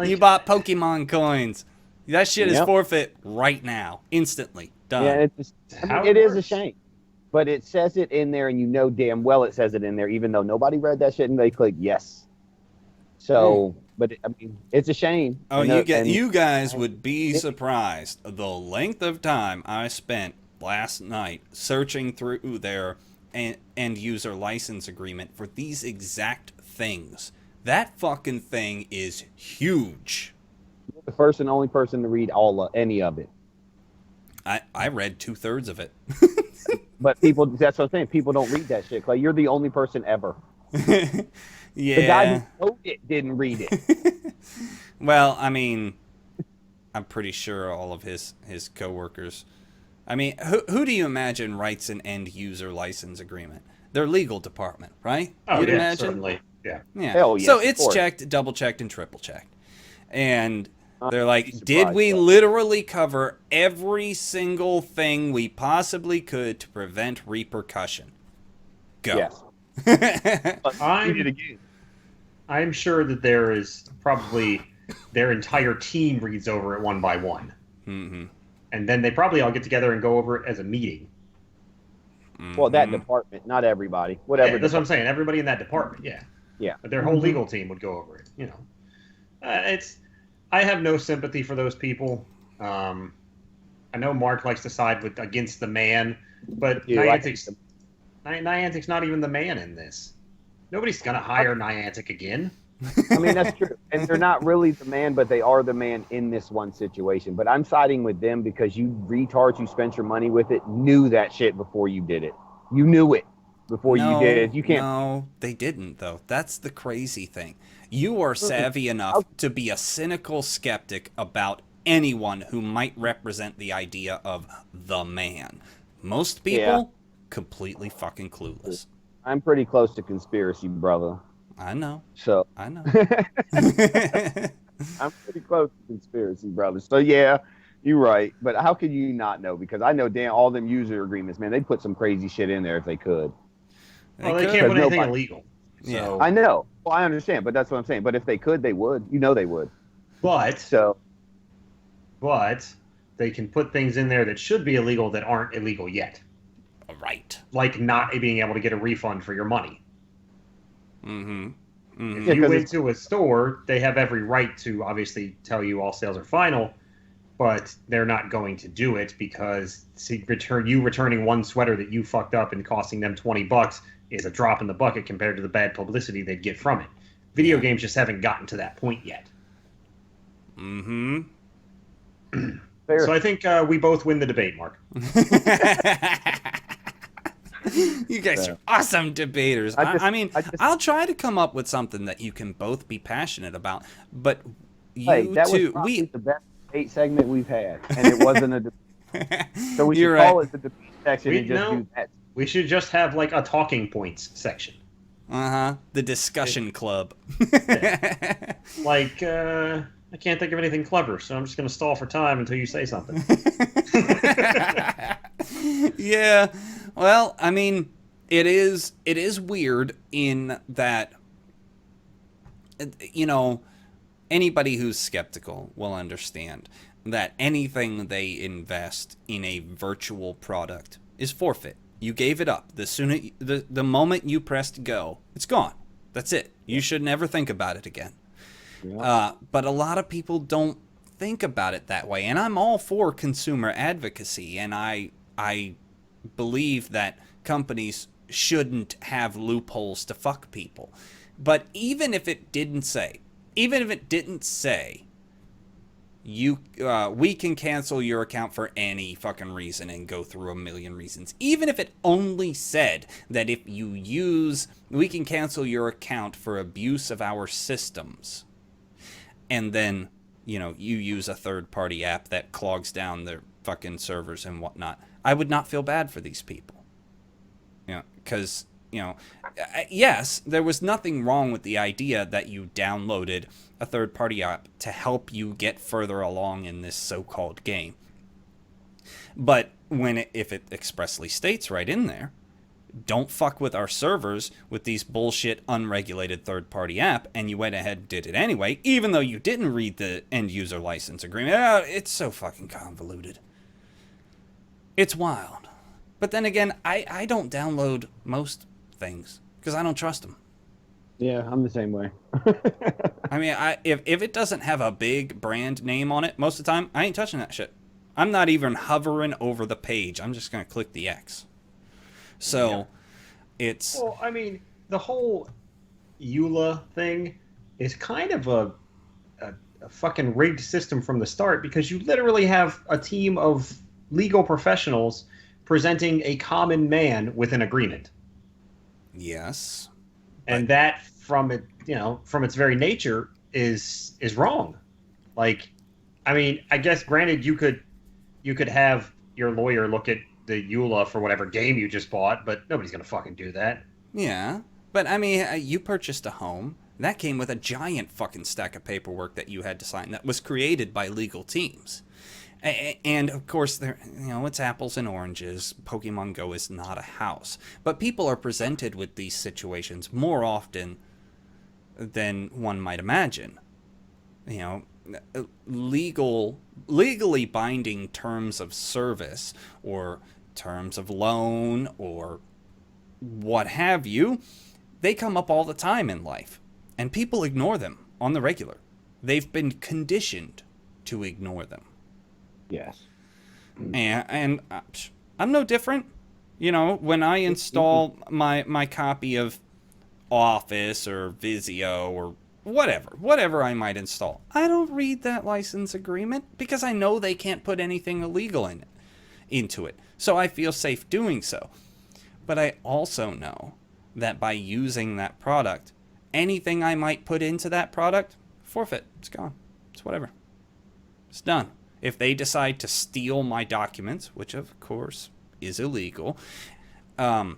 You bought Pokemon coins. That shit is forfeit right now, instantly. Done. Yeah, it is a shame. But it says it in there, and you know damn well it says it in there, even though nobody read that shit and they click yes. So, but I mean, it's a shame. Oh, you guys would be surprised the length of time I spent last night searching through their end user license agreement for these exact things. That fucking thing is huge. You're the first and only person to read any of it. I read 2/3 of it. But that's what I'm saying. People don't read that shit. Like, you're the only person ever. Yeah. The guy who wrote it didn't read it. Well, I mean, I'm pretty sure all of his coworkers. I mean, who do you imagine writes an end user license agreement? Their legal department, right? Oh, You'd yeah, imagine? certainly. Yeah. Hell yeah, So it's of course. checked, double checked, and triple checked. And they're like, surprised, did we though. literally cover every single thing we possibly could to prevent repercussion? Go. Yes. I'm sure that there is probably their entire team reads over it one by one. Mm-hmm. And then they probably all get together and go over it as a meeting. Well, that department, not everybody. Whatever. Yeah, that's what I'm saying. Everybody in that department, yeah. Yeah. But their whole legal team would go over it. I have no sympathy for those people. I know Mark likes to side against the man, but Niantic's not even the man in this. Nobody's gonna hire Niantic again. I mean, that's true. And they're not really the man, but they are the man in this one situation. But I'm siding with them because you retards who spent your money with it knew that shit before you did it. You knew it before you did it. You can't. No, they didn't, though. That's the crazy thing. You are savvy enough to be a cynical skeptic about anyone who might represent the idea of the man. Most people, completely fucking clueless. I'm pretty close to conspiracy, brother. I know. So I know. I'm pretty close to conspiracy, brother. So yeah, you're right. But how could you not know? Because I know all them user agreements, man, they'd put some crazy shit in there if they could. Well, they can't put anything illegal. So. Yeah. I know. Well, I understand, but that's what I'm saying. But if they could, they would. You know they would. But they can put things in there that should be illegal that aren't illegal yet. Right. Like not being able to get a refund for your money. Mm-hmm. If you went to a store, they have every right to obviously tell you all sales are final, but they're not going to do it because returning one sweater that you fucked up and costing them $20 is a drop in the bucket compared to the bad publicity they'd get from it. Video games just haven't gotten to that point yet. Mm-hmm. So I think we both win the debate, Mark. You guys are awesome debaters. I'll try to come up with something that you can both be passionate about, but that was probably the best debate segment we've had, and it wasn't a debate. So we should call it the debate section and just do that. We should just have like a talking points section. The discussion club. Like, I can't think of anything clever, so I'm just going to stall for time until you say something. Yeah. Well, I mean, it is weird in that, anybody who's skeptical will understand that anything they invest in a virtual product is forfeit. You gave it up. The moment you pressed go, it's gone. That's it. You should never think about it again. Yeah. But a lot of people don't think about it that way. And I'm all for consumer advocacy. And I believe that companies shouldn't have loopholes to fuck people. But even if it didn't say, we can cancel your account for any fucking reason and go through a million reasons. Even if it only said that if you we can cancel your account for abuse of our systems. And then, you use a third-party app that clogs down their fucking servers and whatnot. I would not feel bad for these people. Because, yes, there was nothing wrong with the idea that you downloaded a third-party app to help you get further along in this so-called game. But if it expressly states right in there, don't fuck with our servers with these bullshit unregulated third-party app, and you went ahead and did it anyway, even though you didn't read the end-user license agreement. It's so fucking convoluted. It's wild. But then again, I don't download most things because I don't trust them. Yeah, I'm the same way. I mean, if it doesn't have a big brand name on it, most of the time, I ain't touching that shit. I'm not even hovering over the page. I'm just going to click the X. So, it's... Well, I mean, the whole EULA thing is kind of a fucking rigged system from the start because you literally have a team of legal professionals presenting a common man with an agreement. Yes. And that from its very nature is wrong. Like, I mean, I guess granted you could have your lawyer look at the EULA for whatever game you just bought, but nobody's going to fucking do that. Yeah. But I mean, you purchased a home. That came with a giant fucking stack of paperwork that you had to sign that was created by legal teams. And of course, it's apples and oranges. Pokemon Go is not a house. But people are presented with these situations more often than one might imagine. legally binding terms of service or terms of loan or what have you, they come up all the time in life, and people ignore them on the regular. They've been conditioned to ignore them. Yes. And I'm no different. You know, when I install my copy of Office or Visio or whatever I might install, I don't read that license agreement because I know they can't put anything illegal into it. So I feel safe doing so. But I also know that by using that product, anything I might put into that product, forfeit. It's gone. It's whatever. It's done. If they decide to steal my documents, which of course is illegal, well,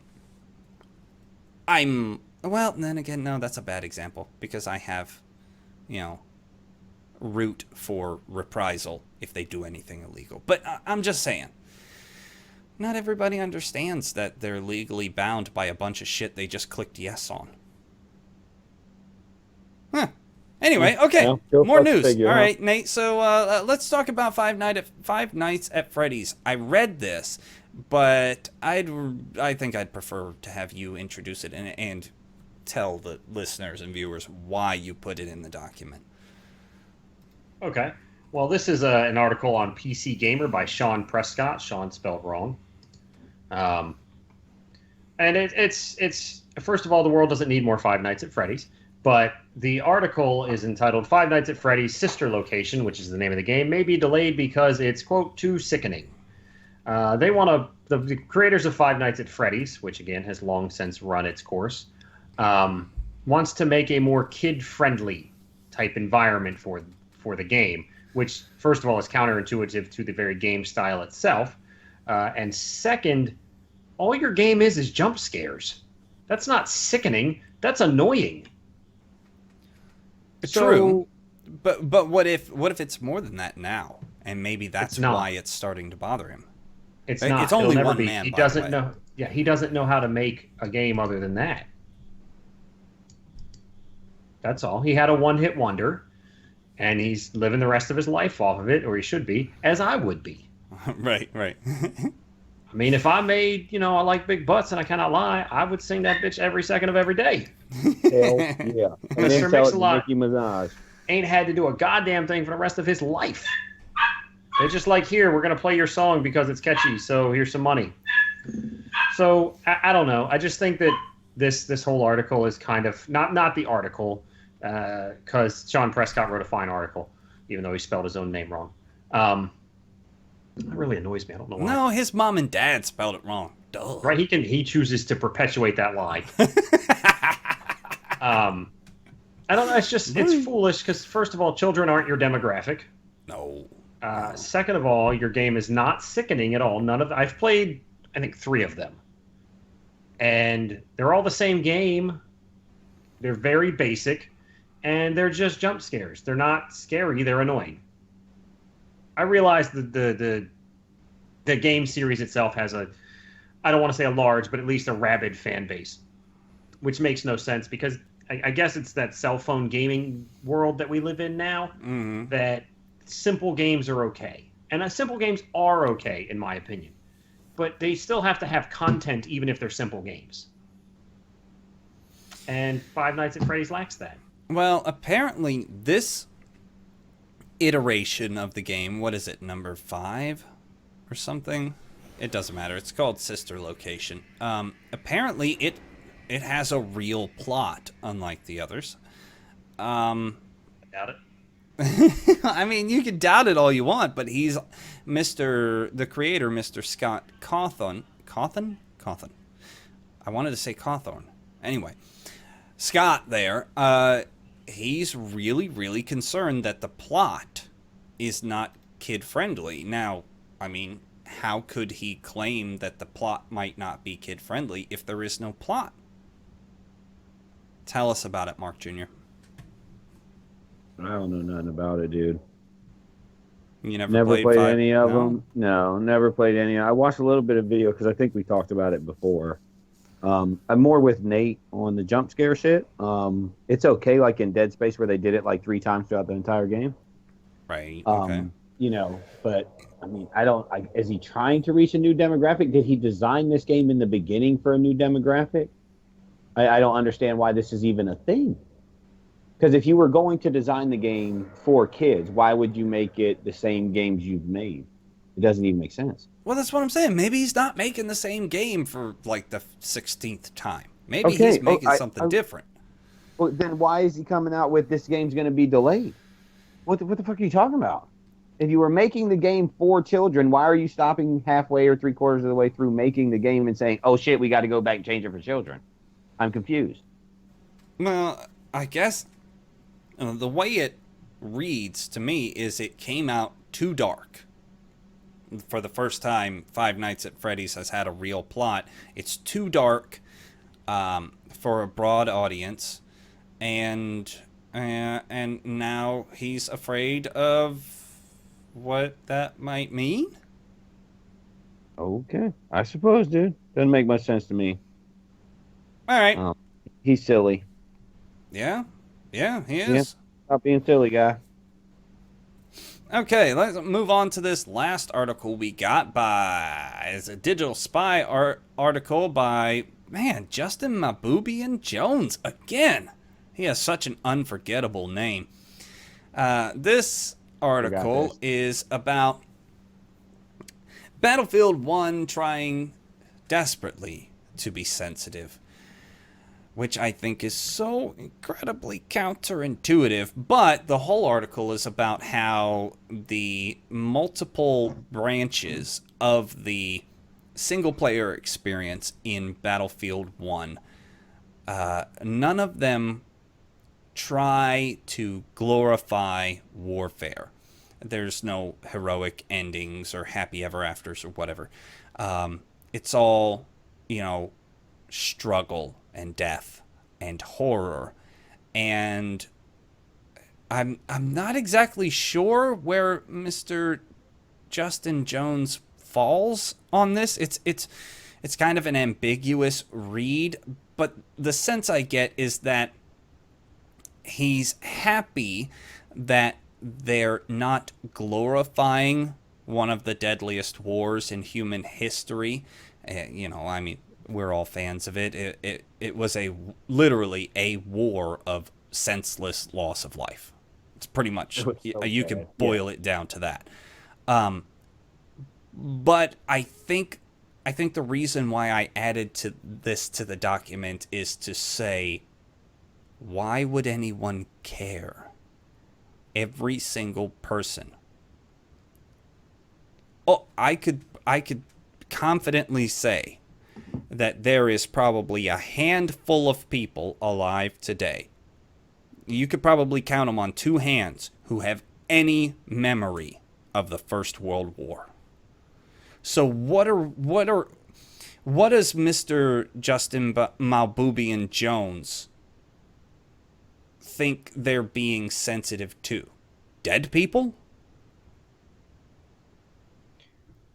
then again, no, that's a bad example because I have, root for reprisal if they do anything illegal. But I'm just saying, not everybody understands that they're legally bound by a bunch of shit they just clicked yes on. Huh. Anyway, okay, more news. All right, Nate, so let's talk about Five Nights at Freddy's. I read this, but I think I'd prefer to have you introduce it and tell the listeners and viewers why you put it in the document. Okay. Well, this is an article on PC Gamer by Sean Prescott. Sean spelled wrong. And it's first of all, the world doesn't need more Five Nights at Freddy's. But the article is entitled Five Nights at Freddy's Sister Location, which is the name of the game, may be delayed because it's, quote, too sickening. The creators of Five Nights at Freddy's, which again has long since run its course, wants to make a more kid-friendly type environment for the game, which, first of all, is counterintuitive to the very game style itself. And second, all your game is jump scares. That's not sickening. That's annoying. True, but what if it's more than that now, and maybe that's why it's starting to bother him. It's not. It's only one be. man. He doesn't know. Yeah, he doesn't know how to make a game other than that. That's all. He had a one-hit wonder, and he's living the rest of his life off of it, or he should be, as I would be. Right. I mean, if I made, I like big butts and I cannot lie, I would sing that bitch every second of every day. Hell yeah. And then tell it to Nicki Minaj. Ain't had to do a goddamn thing for the rest of his life. They're just like, here, we're going to play your song because it's catchy, so here's some money. So, I don't know. I just think that this whole article is kind of, not the article, because Sean Prescott wrote a fine article, even though he spelled his own name wrong. That really annoys me. I don't know why. No, his mom and dad spelled it wrong. Duh. Right? He chooses to perpetuate that lie. I don't know. It's foolish because, first of all, children aren't your demographic. No. Second of all, your game is not sickening at all. I've played, I think, 3 of them. And they're all the same game. They're very basic. And they're just jump scares. They're not scary. They're annoying. I realize the game series itself has I don't want to say a large, but at least a rabid fan base, which makes no sense because I guess it's that cell phone gaming world that we live in now, that simple games are okay. And simple games are okay, in my opinion. But they still have to have content even if they're simple games. And Five Nights at Freddy's lacks that. Well, apparently this iteration of the game, what is it, number 5 or something? It doesn't matter. It's called Sister Location. Apparently it has a real plot, unlike the others. I doubt it. I mean, you can doubt it all you want, but he's the creator, Mr. Scott Cawthon. Cawthon? I wanted to say Cawthorn. Anyway, Scott there, he's really, really concerned that the plot is not kid-friendly. Now, I mean, how could he claim that the plot might not be kid-friendly if there is no plot? Tell us about it, Mark Jr. I don't know nothing about it, dude. You never played any of them? No, never played any. I watched a little bit of video because I think we talked about it before. I'm more with Nate on the jump scare shit. It's okay, like in Dead Space where they did it like 3 times throughout the entire game. Right. Okay. But I mean, is he trying to reach a new demographic? Did he design this game in the beginning for a new demographic? I don't understand why this is even a thing. Because if you were going to design the game for kids, why would you make it the same games you've made? It doesn't even make sense. Well, that's what I'm saying. Maybe he's not making the same game for like the 16th time. Maybe he's making something different. Well, then why is he coming out with this game's going to be delayed? What the fuck are you talking about? If you were making the game for children, why are you stopping halfway or 3/4 of the way through making the game and saying, "Oh shit, we got to go back and change it for children"? I'm confused. Well, I guess the way it reads to me is it came out too dark. For the first time, Five Nights at Freddy's has had a real plot. It's too dark for a broad audience, and now he's afraid of what that might mean. Okay, I suppose, dude. Doesn't make much sense to me. All right. He's silly. Yeah, he is. Yeah. Stop being silly, guy. Okay, let's move on to this last article we got it's a Digital Spy article by, Justin mahboubian-jones. Again, he has such an unforgettable name. This article is about Battlefield 1 trying desperately to be sensitive, which I think is so incredibly counterintuitive. But the whole article is about how the multiple branches of the single-player experience in Battlefield 1, none of them try to glorify warfare. There's no heroic endings or happy ever afters or whatever. It's all, struggle and death and horror, and I'm not exactly sure where Mr. Justin Jones falls on this. It's kind of an ambiguous read, but the sense I get is that he's happy that they're not glorifying one of the deadliest wars in human history. We're all fans of it. It was literally a war of senseless loss of life. It's pretty much, you can boil it down to that. But I think the reason why I added to the document is to say, why would anyone care? Every single person. Oh, I could confidently say that there is probably a handful of people alive today. You could probably count them on two hands who have any memory of the First World War. So what does Mr. Justin mahboubian-jones think they're being sensitive to? Dead people?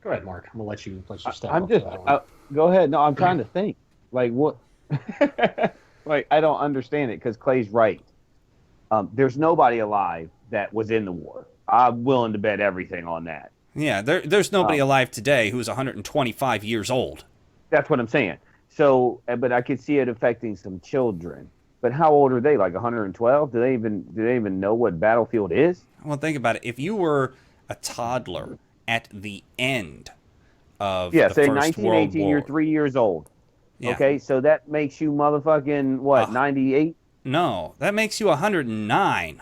Go ahead, Mark. I'm gonna let you step I'm up just for that one. go ahead. No, I'm trying to think. Like what? Like I don't understand it because Clay's right. There's nobody alive that was in the war. I'm willing to bet everything on that. Yeah, there's nobody alive today who's 125 years old. That's what I'm saying. So, but I could see it affecting some children. But how old are they? Like 112? Do they even know what Battlefield is? Well, think about it. If you were a toddler at the end of the say First 1918, World War, you're 3 years old. Yeah. Okay, so that makes you motherfucking what? 98? No, that makes you 109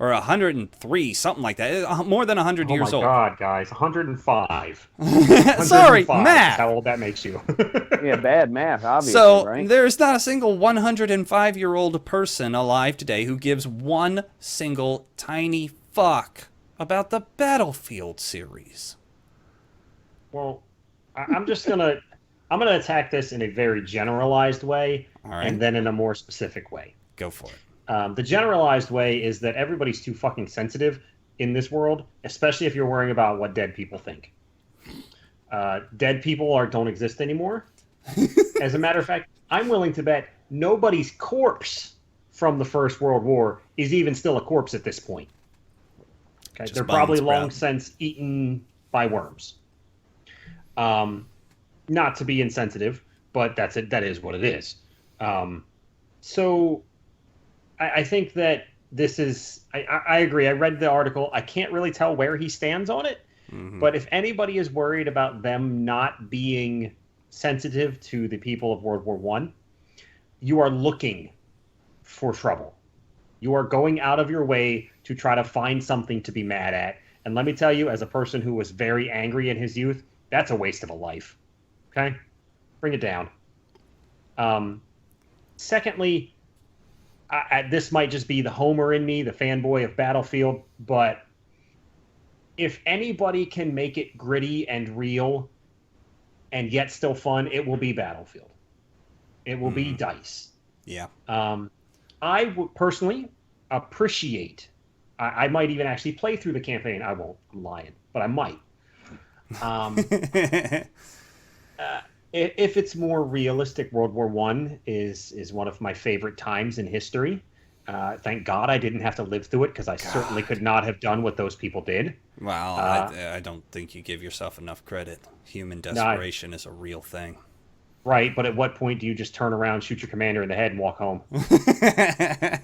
or 103, something like that. More than 100 years old. Oh my God, guys, 105. Sorry, 105 math. is how old that makes you. Yeah, bad math, obviously, So right? there's not a single 105-year-old person alive today who gives one single tiny fuck about the Battlefield series. Well, I'm gonna attack this in a very generalized way, All right. and then in a more specific way. Go for it. The generalized way is that everybody's too fucking sensitive in this world, especially if you're worrying about what dead people think. Dead people don't exist anymore. As a matter of fact, I'm willing to bet nobody's corpse from the First World War is even still a corpse at this point. Okay, Just they're bones, probably bro. long since eaten by worms. Not to be insensitive, but that's it. That is what it is. So I think that this is. I agree. I read the article. I can't really tell where he stands on it. But if anybody is worried about them not being sensitive to the people of World War One, you are looking for trouble. You are going out of your way to try to find something to be mad at. And let me tell you, as a person who was very angry in his youth, that's a waste of a life. Okay? Bring it down. Secondly, this might just be the homer in me, the fanboy of Battlefield, but if anybody can make it gritty and real and yet still fun, it will be Battlefield. It will be DICE. Yeah. I would personally appreciate. I might even actually play through the campaign. I won't. I'm lying, but I might. If it's more realistic, World War One is one of my favorite times in history. Thank God I didn't have to live through it because I certainly could not have done what those people did. Well, I don't think you give yourself enough credit. Human desperation is a real thing. Right, but at what point do you just turn around, shoot your commander in the head, and walk home?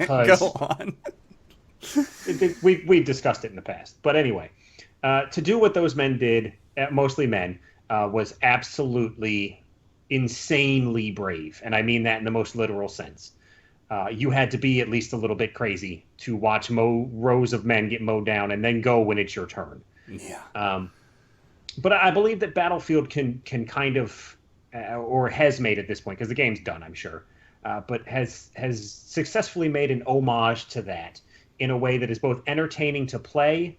Go on. We've discussed it in the past. But anyway, to do what those men did, mostly men, was absolutely insanely brave. And I mean that in the most literal sense. You had to be at least a little bit crazy to watch rows of men get mowed down and then go when it's your turn. Yeah. But I believe that Battlefield can kind of, or has made at this point, because the game's done, I'm sure, but has successfully made an homage to that in a way that is both entertaining to play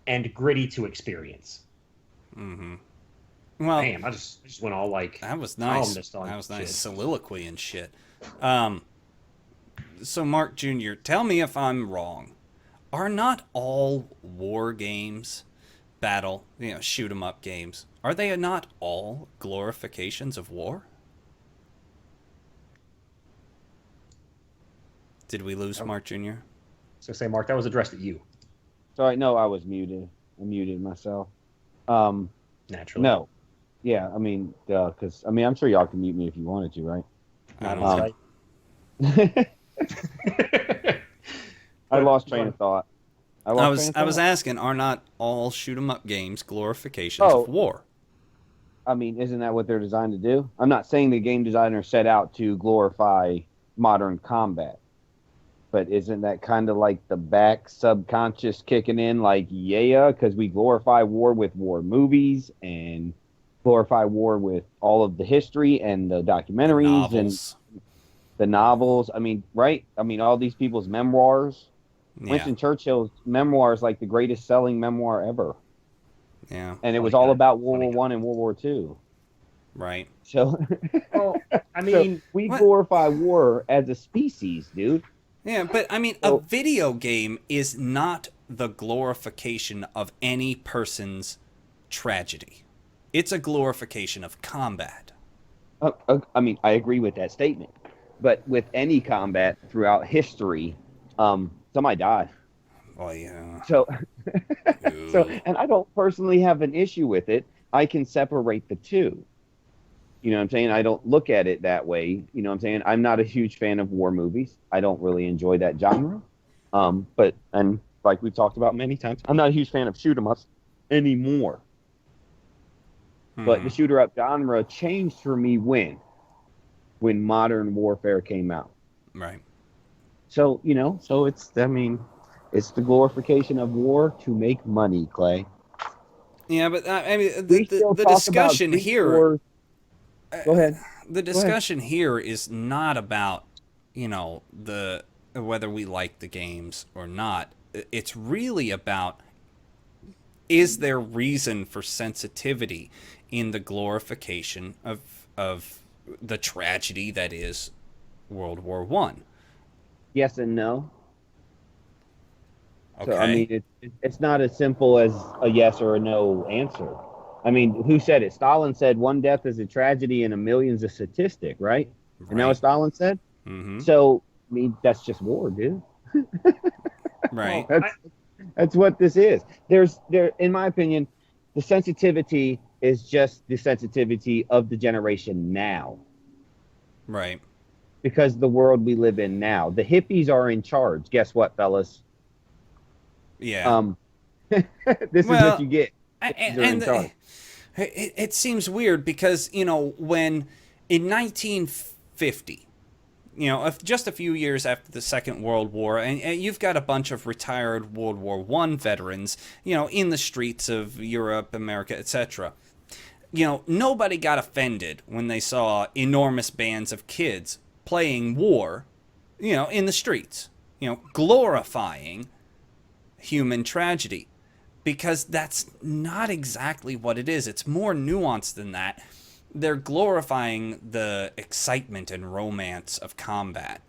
and gritty to experience. Mm-hmm. Well, damn, I just went all like that was nice. That was nice soliloquy and shit. So Mark Jr., tell me if I'm wrong. Are not all war games, shoot 'em up games, are they not all glorifications of war? Did we lose Mark Jr.? So say, Mark, that was addressed at you. Sorry, no, I was muted. I muted myself. Naturally. No. Yeah, I mean, because I'm sure y'all can mute me if you wanted to, right? I don't know. I lost train of thought. I was asking, are not all shoot 'em up games glorifications of war? I mean, isn't that what they're designed to do? I'm not saying the game designer set out to glorify modern combat, but isn't that kind of like the back subconscious kicking in, like, yeah, because we glorify war with war movies and glorify war with all of the history and the documentaries and the novels. I mean, right? I mean, all these people's memoirs. Yeah. Winston Churchill's memoir is like the greatest selling memoir ever. Yeah. And it was all about World War I and World War II. Right. So, well, I mean, we glorify war as a species, dude. Yeah, but I mean, a video game is not the glorification of any person's tragedy. It's a glorification of combat. I mean, I agree with that statement. But with any combat throughout history, somebody died. Oh, yeah. So, and I don't personally have an issue with it. I can separate the two. You know what I'm saying? I don't look at it that way. You know what I'm saying? I'm not a huge fan of war movies. I don't really enjoy that genre. And like we've talked about many times, I'm not a huge fan of shoot 'em ups anymore. But the shooter up genre changed for me when Modern Warfare came out. Right. So, it's the glorification of war to make money, Clay. Yeah, but I mean, the discussion here. Go ahead. The discussion here is not about, whether we like the games or not. It's really about, is there reason for sensitivity in the glorification of the tragedy that is World War I? Yes and no. Okay. So, I mean, it's not as simple as a yes or a no answer. I mean, who said it? Stalin said one death is a tragedy and a million's a statistic, right? And that what Stalin said? Mm-hmm. So, I mean, that's just war, dude. Right. That's what this is. In my opinion, the sensitivity is just the sensitivity of the generation now, Right. because the world we live in now. The hippies are in charge. Guess what, fellas? Yeah. This is what you get. They're in charge. It seems weird because, when in 1950, just a few years after the Second World War, and you've got a bunch of retired World War I veterans, in the streets of Europe, America, etc. Nobody got offended when they saw enormous bands of kids playing war, in the streets, glorifying human tragedy. Because that's not exactly what it is. It's more nuanced than that. They're glorifying the excitement and romance of combat.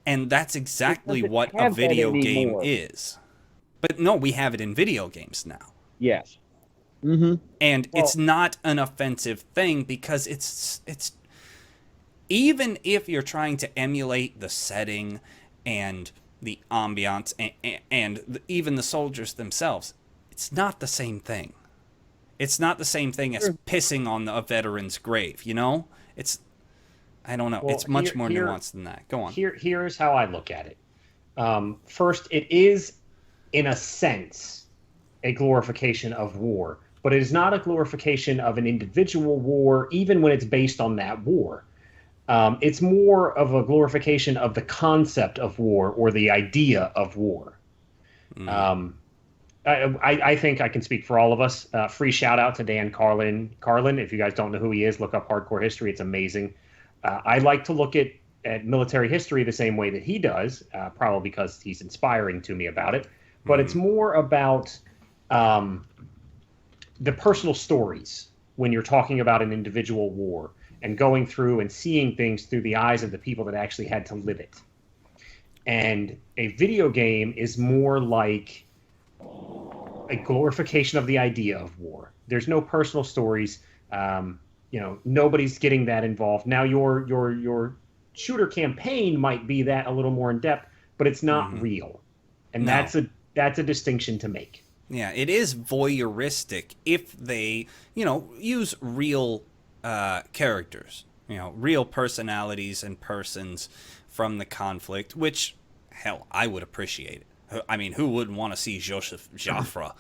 And that's exactly what a video game is. But no, we have it in video games now. Yes. Mm-hmm. And it's not an offensive thing because it's even if you're trying to emulate the setting and the ambiance and even the soldiers themselves, it's not the same thing. It's not the same thing as pissing on a veteran's grave, It's, I don't know. Well, it's much more nuanced than that. Go on. Here's how I look at it. First, it is, in a sense, a glorification of war, but it is not a glorification of an individual war, even when it's based on that war. It's more of a glorification of the concept of war or the idea of war. I think I can speak for all of us. Free shout out to Dan Carlin. If you guys don't know who he is, look up Hardcore History. It's amazing. I like to look at military history the same way that he does, probably because he's inspiring to me about it. But it's more about the personal stories when you're talking about an individual war and going through and seeing things through the eyes of the people that actually had to live it. And a video game is more like a glorification of the idea of war. There's no personal stories. Nobody's getting that involved. Now your shooter campaign might be that a little more in depth, but it's not real. And that's a distinction to make. Yeah, it is voyeuristic if they, use real characters, real personalities and persons from the conflict, which, hell, I would appreciate it. I mean, who wouldn't want to see Joseph Joffre,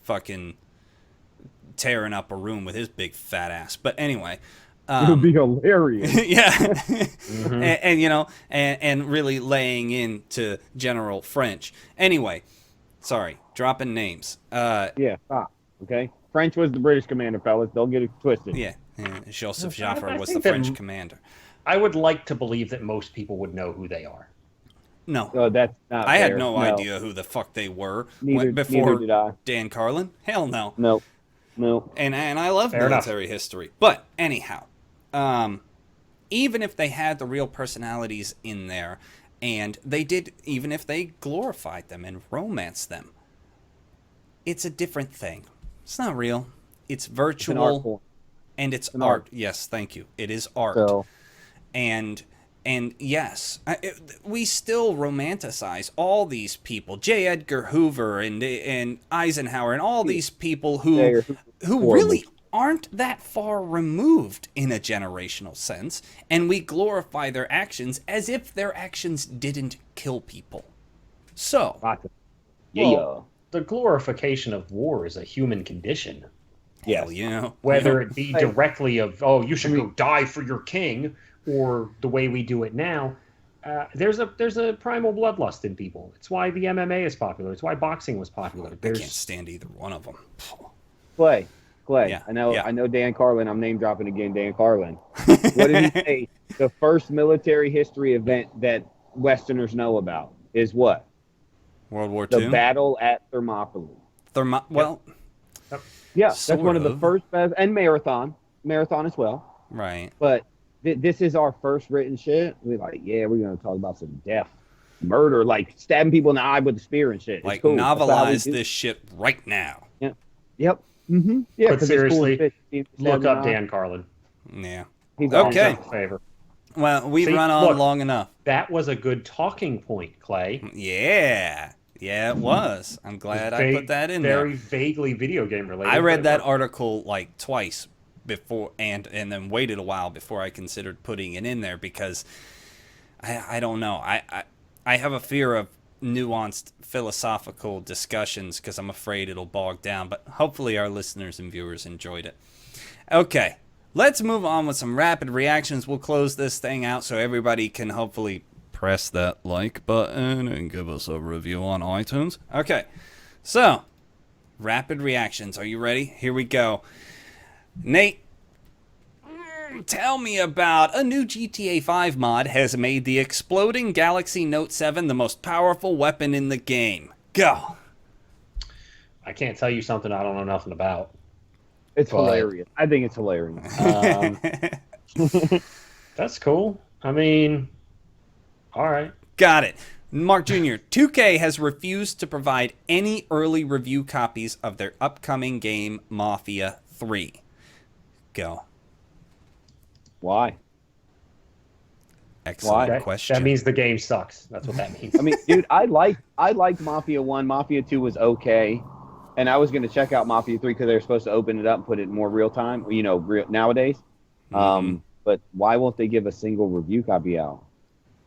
fucking tearing up a room with his big fat ass? But anyway, it would be hilarious. Yeah, and really laying into General French. Anyway, sorry, dropping names. Stop. Okay, French was the British commander, fellas. Don't get it twisted. Yeah, Joseph Joffre was the French commander. I would like to believe that most people would know who they are. No, that's not I fair. had no idea who the fuck they were neither did I. Dan Carlin. Hell no. No. And I love military history. But anyhow, even if they had the real personalities in there, and they did, even if they glorified them and romanced them, it's a different thing. It's not real. It's virtual, and it's art. Yes, thank you. It is art. So. And yes, we still romanticize all these people, J. Edgar Hoover and Eisenhower and all these people who really aren't that far removed in a generational sense, and we glorify their actions as if their actions didn't kill people. So, the glorification of war is a human condition. Yes. Whether it be directly of, you should go die for your king, or the way we do it now, there's a primal bloodlust in people. It's why the MMA is popular. It's why boxing was popular. I can't stand either one of them. Clay. Yeah, I know Dan Carlin. I'm name dropping again, Dan Carlin. What did he say? The first military history event that Westerners know about is what? World War II? The battle at Thermopylae. Yeah, that's one of the first, and Marathon as well. Right. But this is our first written shit. We're like, we're going to talk about some death, murder, like stabbing people in the eye with a spear and shit. Like, cool. Novelize this shit right now. Yeah. Yep. Mm-hmm. Yeah, but seriously, look up Dan Carlin. Yeah. He's okay. Favor. Well, we've run on long enough. That was a good talking point, Clay. Yeah. Yeah, it was. I'm glad I put that in Very there. vaguely video game related. I but read it that worked. article like twice before, and then waited a while before I considered putting it in there because I don't know. I have a fear of nuanced philosophical discussions because I'm afraid it'll bog down. But hopefully our listeners and viewers enjoyed it. Okay, let's move on with some rapid reactions. We'll close this thing out so everybody can hopefully press that like button and give us a review on iTunes. Okay, so rapid reactions. Are you ready? Here we go. Nate, tell me about a new GTA 5 mod has made the exploding Galaxy Note 7 the most powerful weapon in the game. Go. I can't tell you something I don't know nothing about. It's But- hilarious. I think it's hilarious. That's cool. I mean, all right. Got it. Mark Jr., 2K has refused to provide any early review copies of their upcoming game, Mafia 3. Go. Why? Excellent question. That means the game sucks. That's what that means. I mean, dude, I liked Mafia 1. Mafia 2 was okay. And I was going to check out Mafia 3 because they were supposed to open it up and put it in more real time, nowadays. But why won't they give a single review copy out?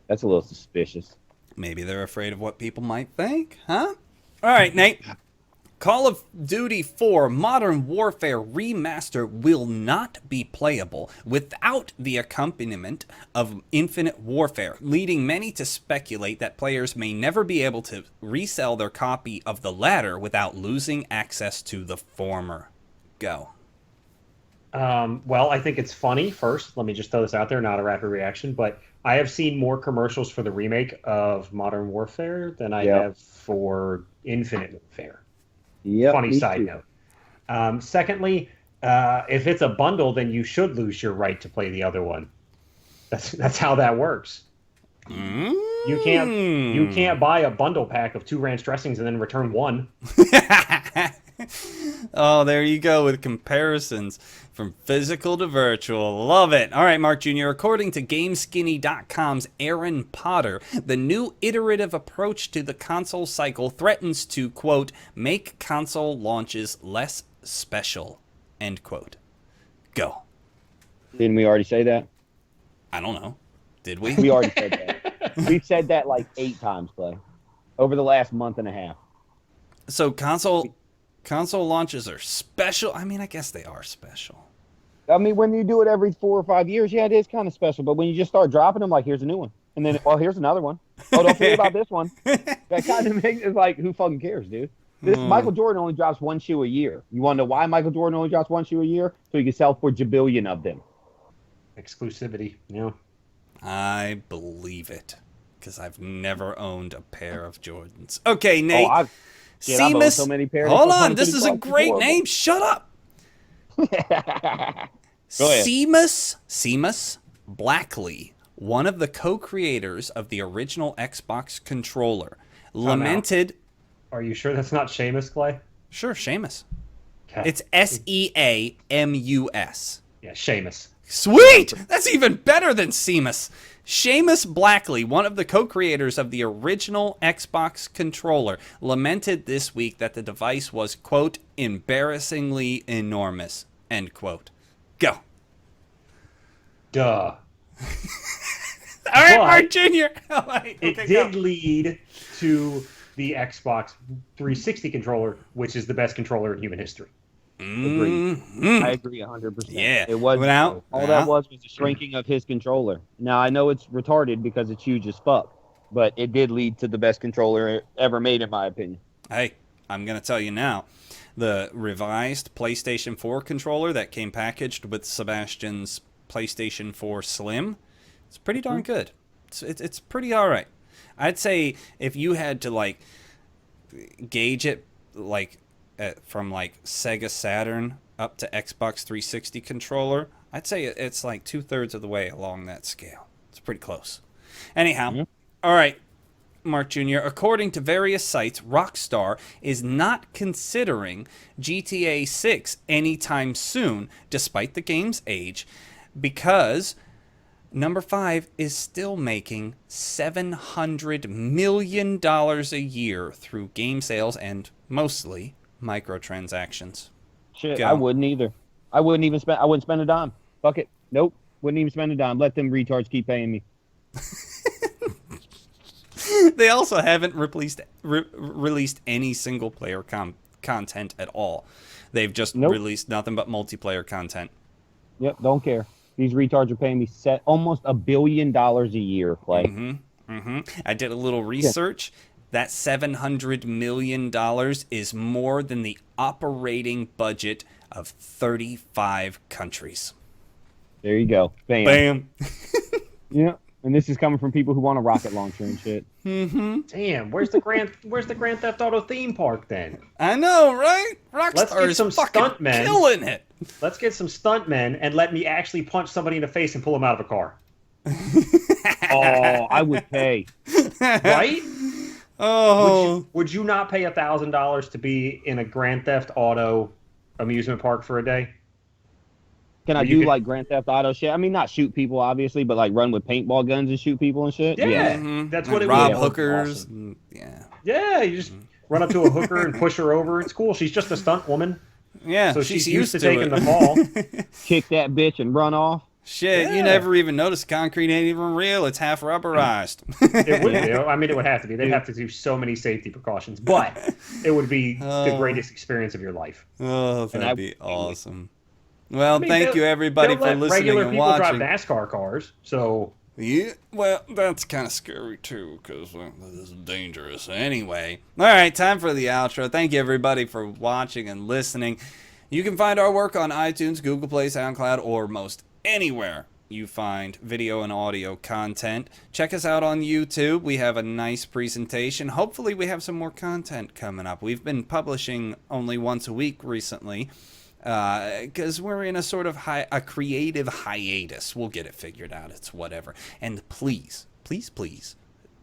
That's a little suspicious. Maybe they're afraid of what people might think, huh? All right, Nate. Call of Duty 4 Modern Warfare Remaster will not be playable without the accompaniment of Infinite Warfare, leading many to speculate that players may never be able to resell their copy of the latter without losing access to the former. Go. Well, I think it's funny. First, let me just throw this out there, not a rapid reaction, but I have seen more commercials for the remake of Modern Warfare than I have for Infinite Warfare. Yep, Funny me side too. note. Secondly, if it's a bundle, then you should lose your right to play the other one. That's how that works. You can't buy a bundle pack of 2 ranch dressings and then return one. Oh, there you go with comparisons from physical to virtual. Love it. All right, Mark Jr., according to GameSkinny.com's Aaron Potter, the new iterative approach to the console cycle threatens to, quote, make console launches less special, end quote. Go. Didn't we already say that? I don't know. Did we? We already said that. We've said that like 8 times, Clay, over the last month and a half. So console launches are special? I mean, I guess they are special. I mean, when you do it every 4 or 5 years, yeah, it is kind of special. But when you just start dropping them, like, here's a new one. And then, well, here's another one. Oh, don't forget about this one. That kind of makes it like, who fucking cares, dude? Michael Jordan only drops 1 shoe a year. You want to know why Michael Jordan only drops 1 shoe a year? So he can sell for jabillion of them. Exclusivity, yeah. I believe it, because I've never owned a pair of Jordans. Okay, Nate. I've owned so many pairs. Hold on, this is a great name. Shut up. Go ahead. Seamus Blackley, one of the co-creators of the original Xbox controller, lamented. Are you sure that's not Seamus, Clay? Sure, Seamus. Okay. It's Seamus. Yeah, Seamus. Sweet! That's even better than Seamus. Seamus Blackley, one of the co-creators of the original Xbox controller, lamented this week that the device was, quote, embarrassingly enormous, end quote. Go. Duh. All right, But Mark Jr. Oh, wait. It Okay, did go. lead to the Xbox 360 controller, which is the best controller in human history. Agreed. I agree 100%. Yeah. It was Without- all that was a shrinking of his controller. Now I know it's retarded because it's huge as fuck, but it did lead to the best controller ever made, in my opinion. Hey, I'm going to tell you now. The revised PlayStation 4 controller that came packaged with Sebastian's PlayStation 4 Slim, it's pretty darn good. It's pretty all right. I'd say if you had to like gauge it like from like Sega Saturn up to Xbox 360 controller, I'd say it's like 2/3 of the way along that scale. It's pretty close. Anyhow, all right, Mark Jr., according to various sites, Rockstar is not considering GTA 6 anytime soon, despite the game's age, because Number 5 is still making $700 million a year through game sales and mostly microtransactions. Shit, Go. I wouldn't either. I wouldn't spend a dime. Fuck it. Nope. Wouldn't even spend a dime. Let them retards keep paying me. They also haven't released any single-player content at all. They've just released nothing but multiplayer content. Yep, don't care. These retards are paying me almost $1 billion a year, Clay. I did a little research. That $700 million is more than the operating budget of 35 countries. There you go. Bam. Bam. Yeah. And this is coming from people who want a rocket launcher and shit. Damn, where's the Grand Theft Auto theme park then? I know, right? Let's Rockstar get is some fucking stuntmen. killing it. Let's get some stuntmen and let me actually punch somebody in the face and pull them out of a car. Oh, I would pay. Right? Oh. Would you not pay $1,000 to be in a Grand Theft Auto amusement park for a day? Can I do like Grand Theft Auto shit? I mean, not shoot people, obviously, but like run with paintball guns and shoot people and shit? Yeah. That's what it was. Rob hookers. Awesome. Yeah. Yeah, you just run up to a hooker and push her over. It's cool. She's just a stunt woman. Yeah, So she's used to taking the fall. Kick that bitch and run off. Shit, you never even notice concrete ain't even real. It's half rubberized. It would be. I mean, it would have to be. They'd have to do so many safety precautions, but it would be the greatest experience of your life. Oh, that'd be awesome. Well, I mean, thank you everybody for listening and watching. Regular people drive NASCAR cars, so yeah, well, that's kind of scary too, because this is dangerous. Anyway, all right, time for the outro. Thank you everybody for watching and listening. You can find our work on iTunes, Google Play, SoundCloud, or most anywhere you find video and audio content. Check us out on YouTube. We have a nice presentation. Hopefully we have some more content coming up. We've been publishing only once a week recently because we're in a sort of a creative hiatus. We'll get it figured out. It's whatever. And please, please, please,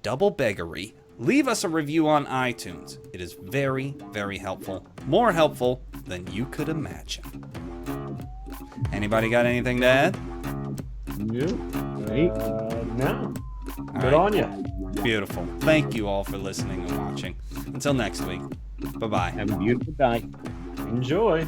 double beggery, leave us a review on iTunes. It is very, very helpful. More helpful than you could imagine. Anybody got anything to add? No. Good on you. Beautiful. Thank you all for listening and watching. Until next week. Bye-bye. Have a beautiful night. Enjoy.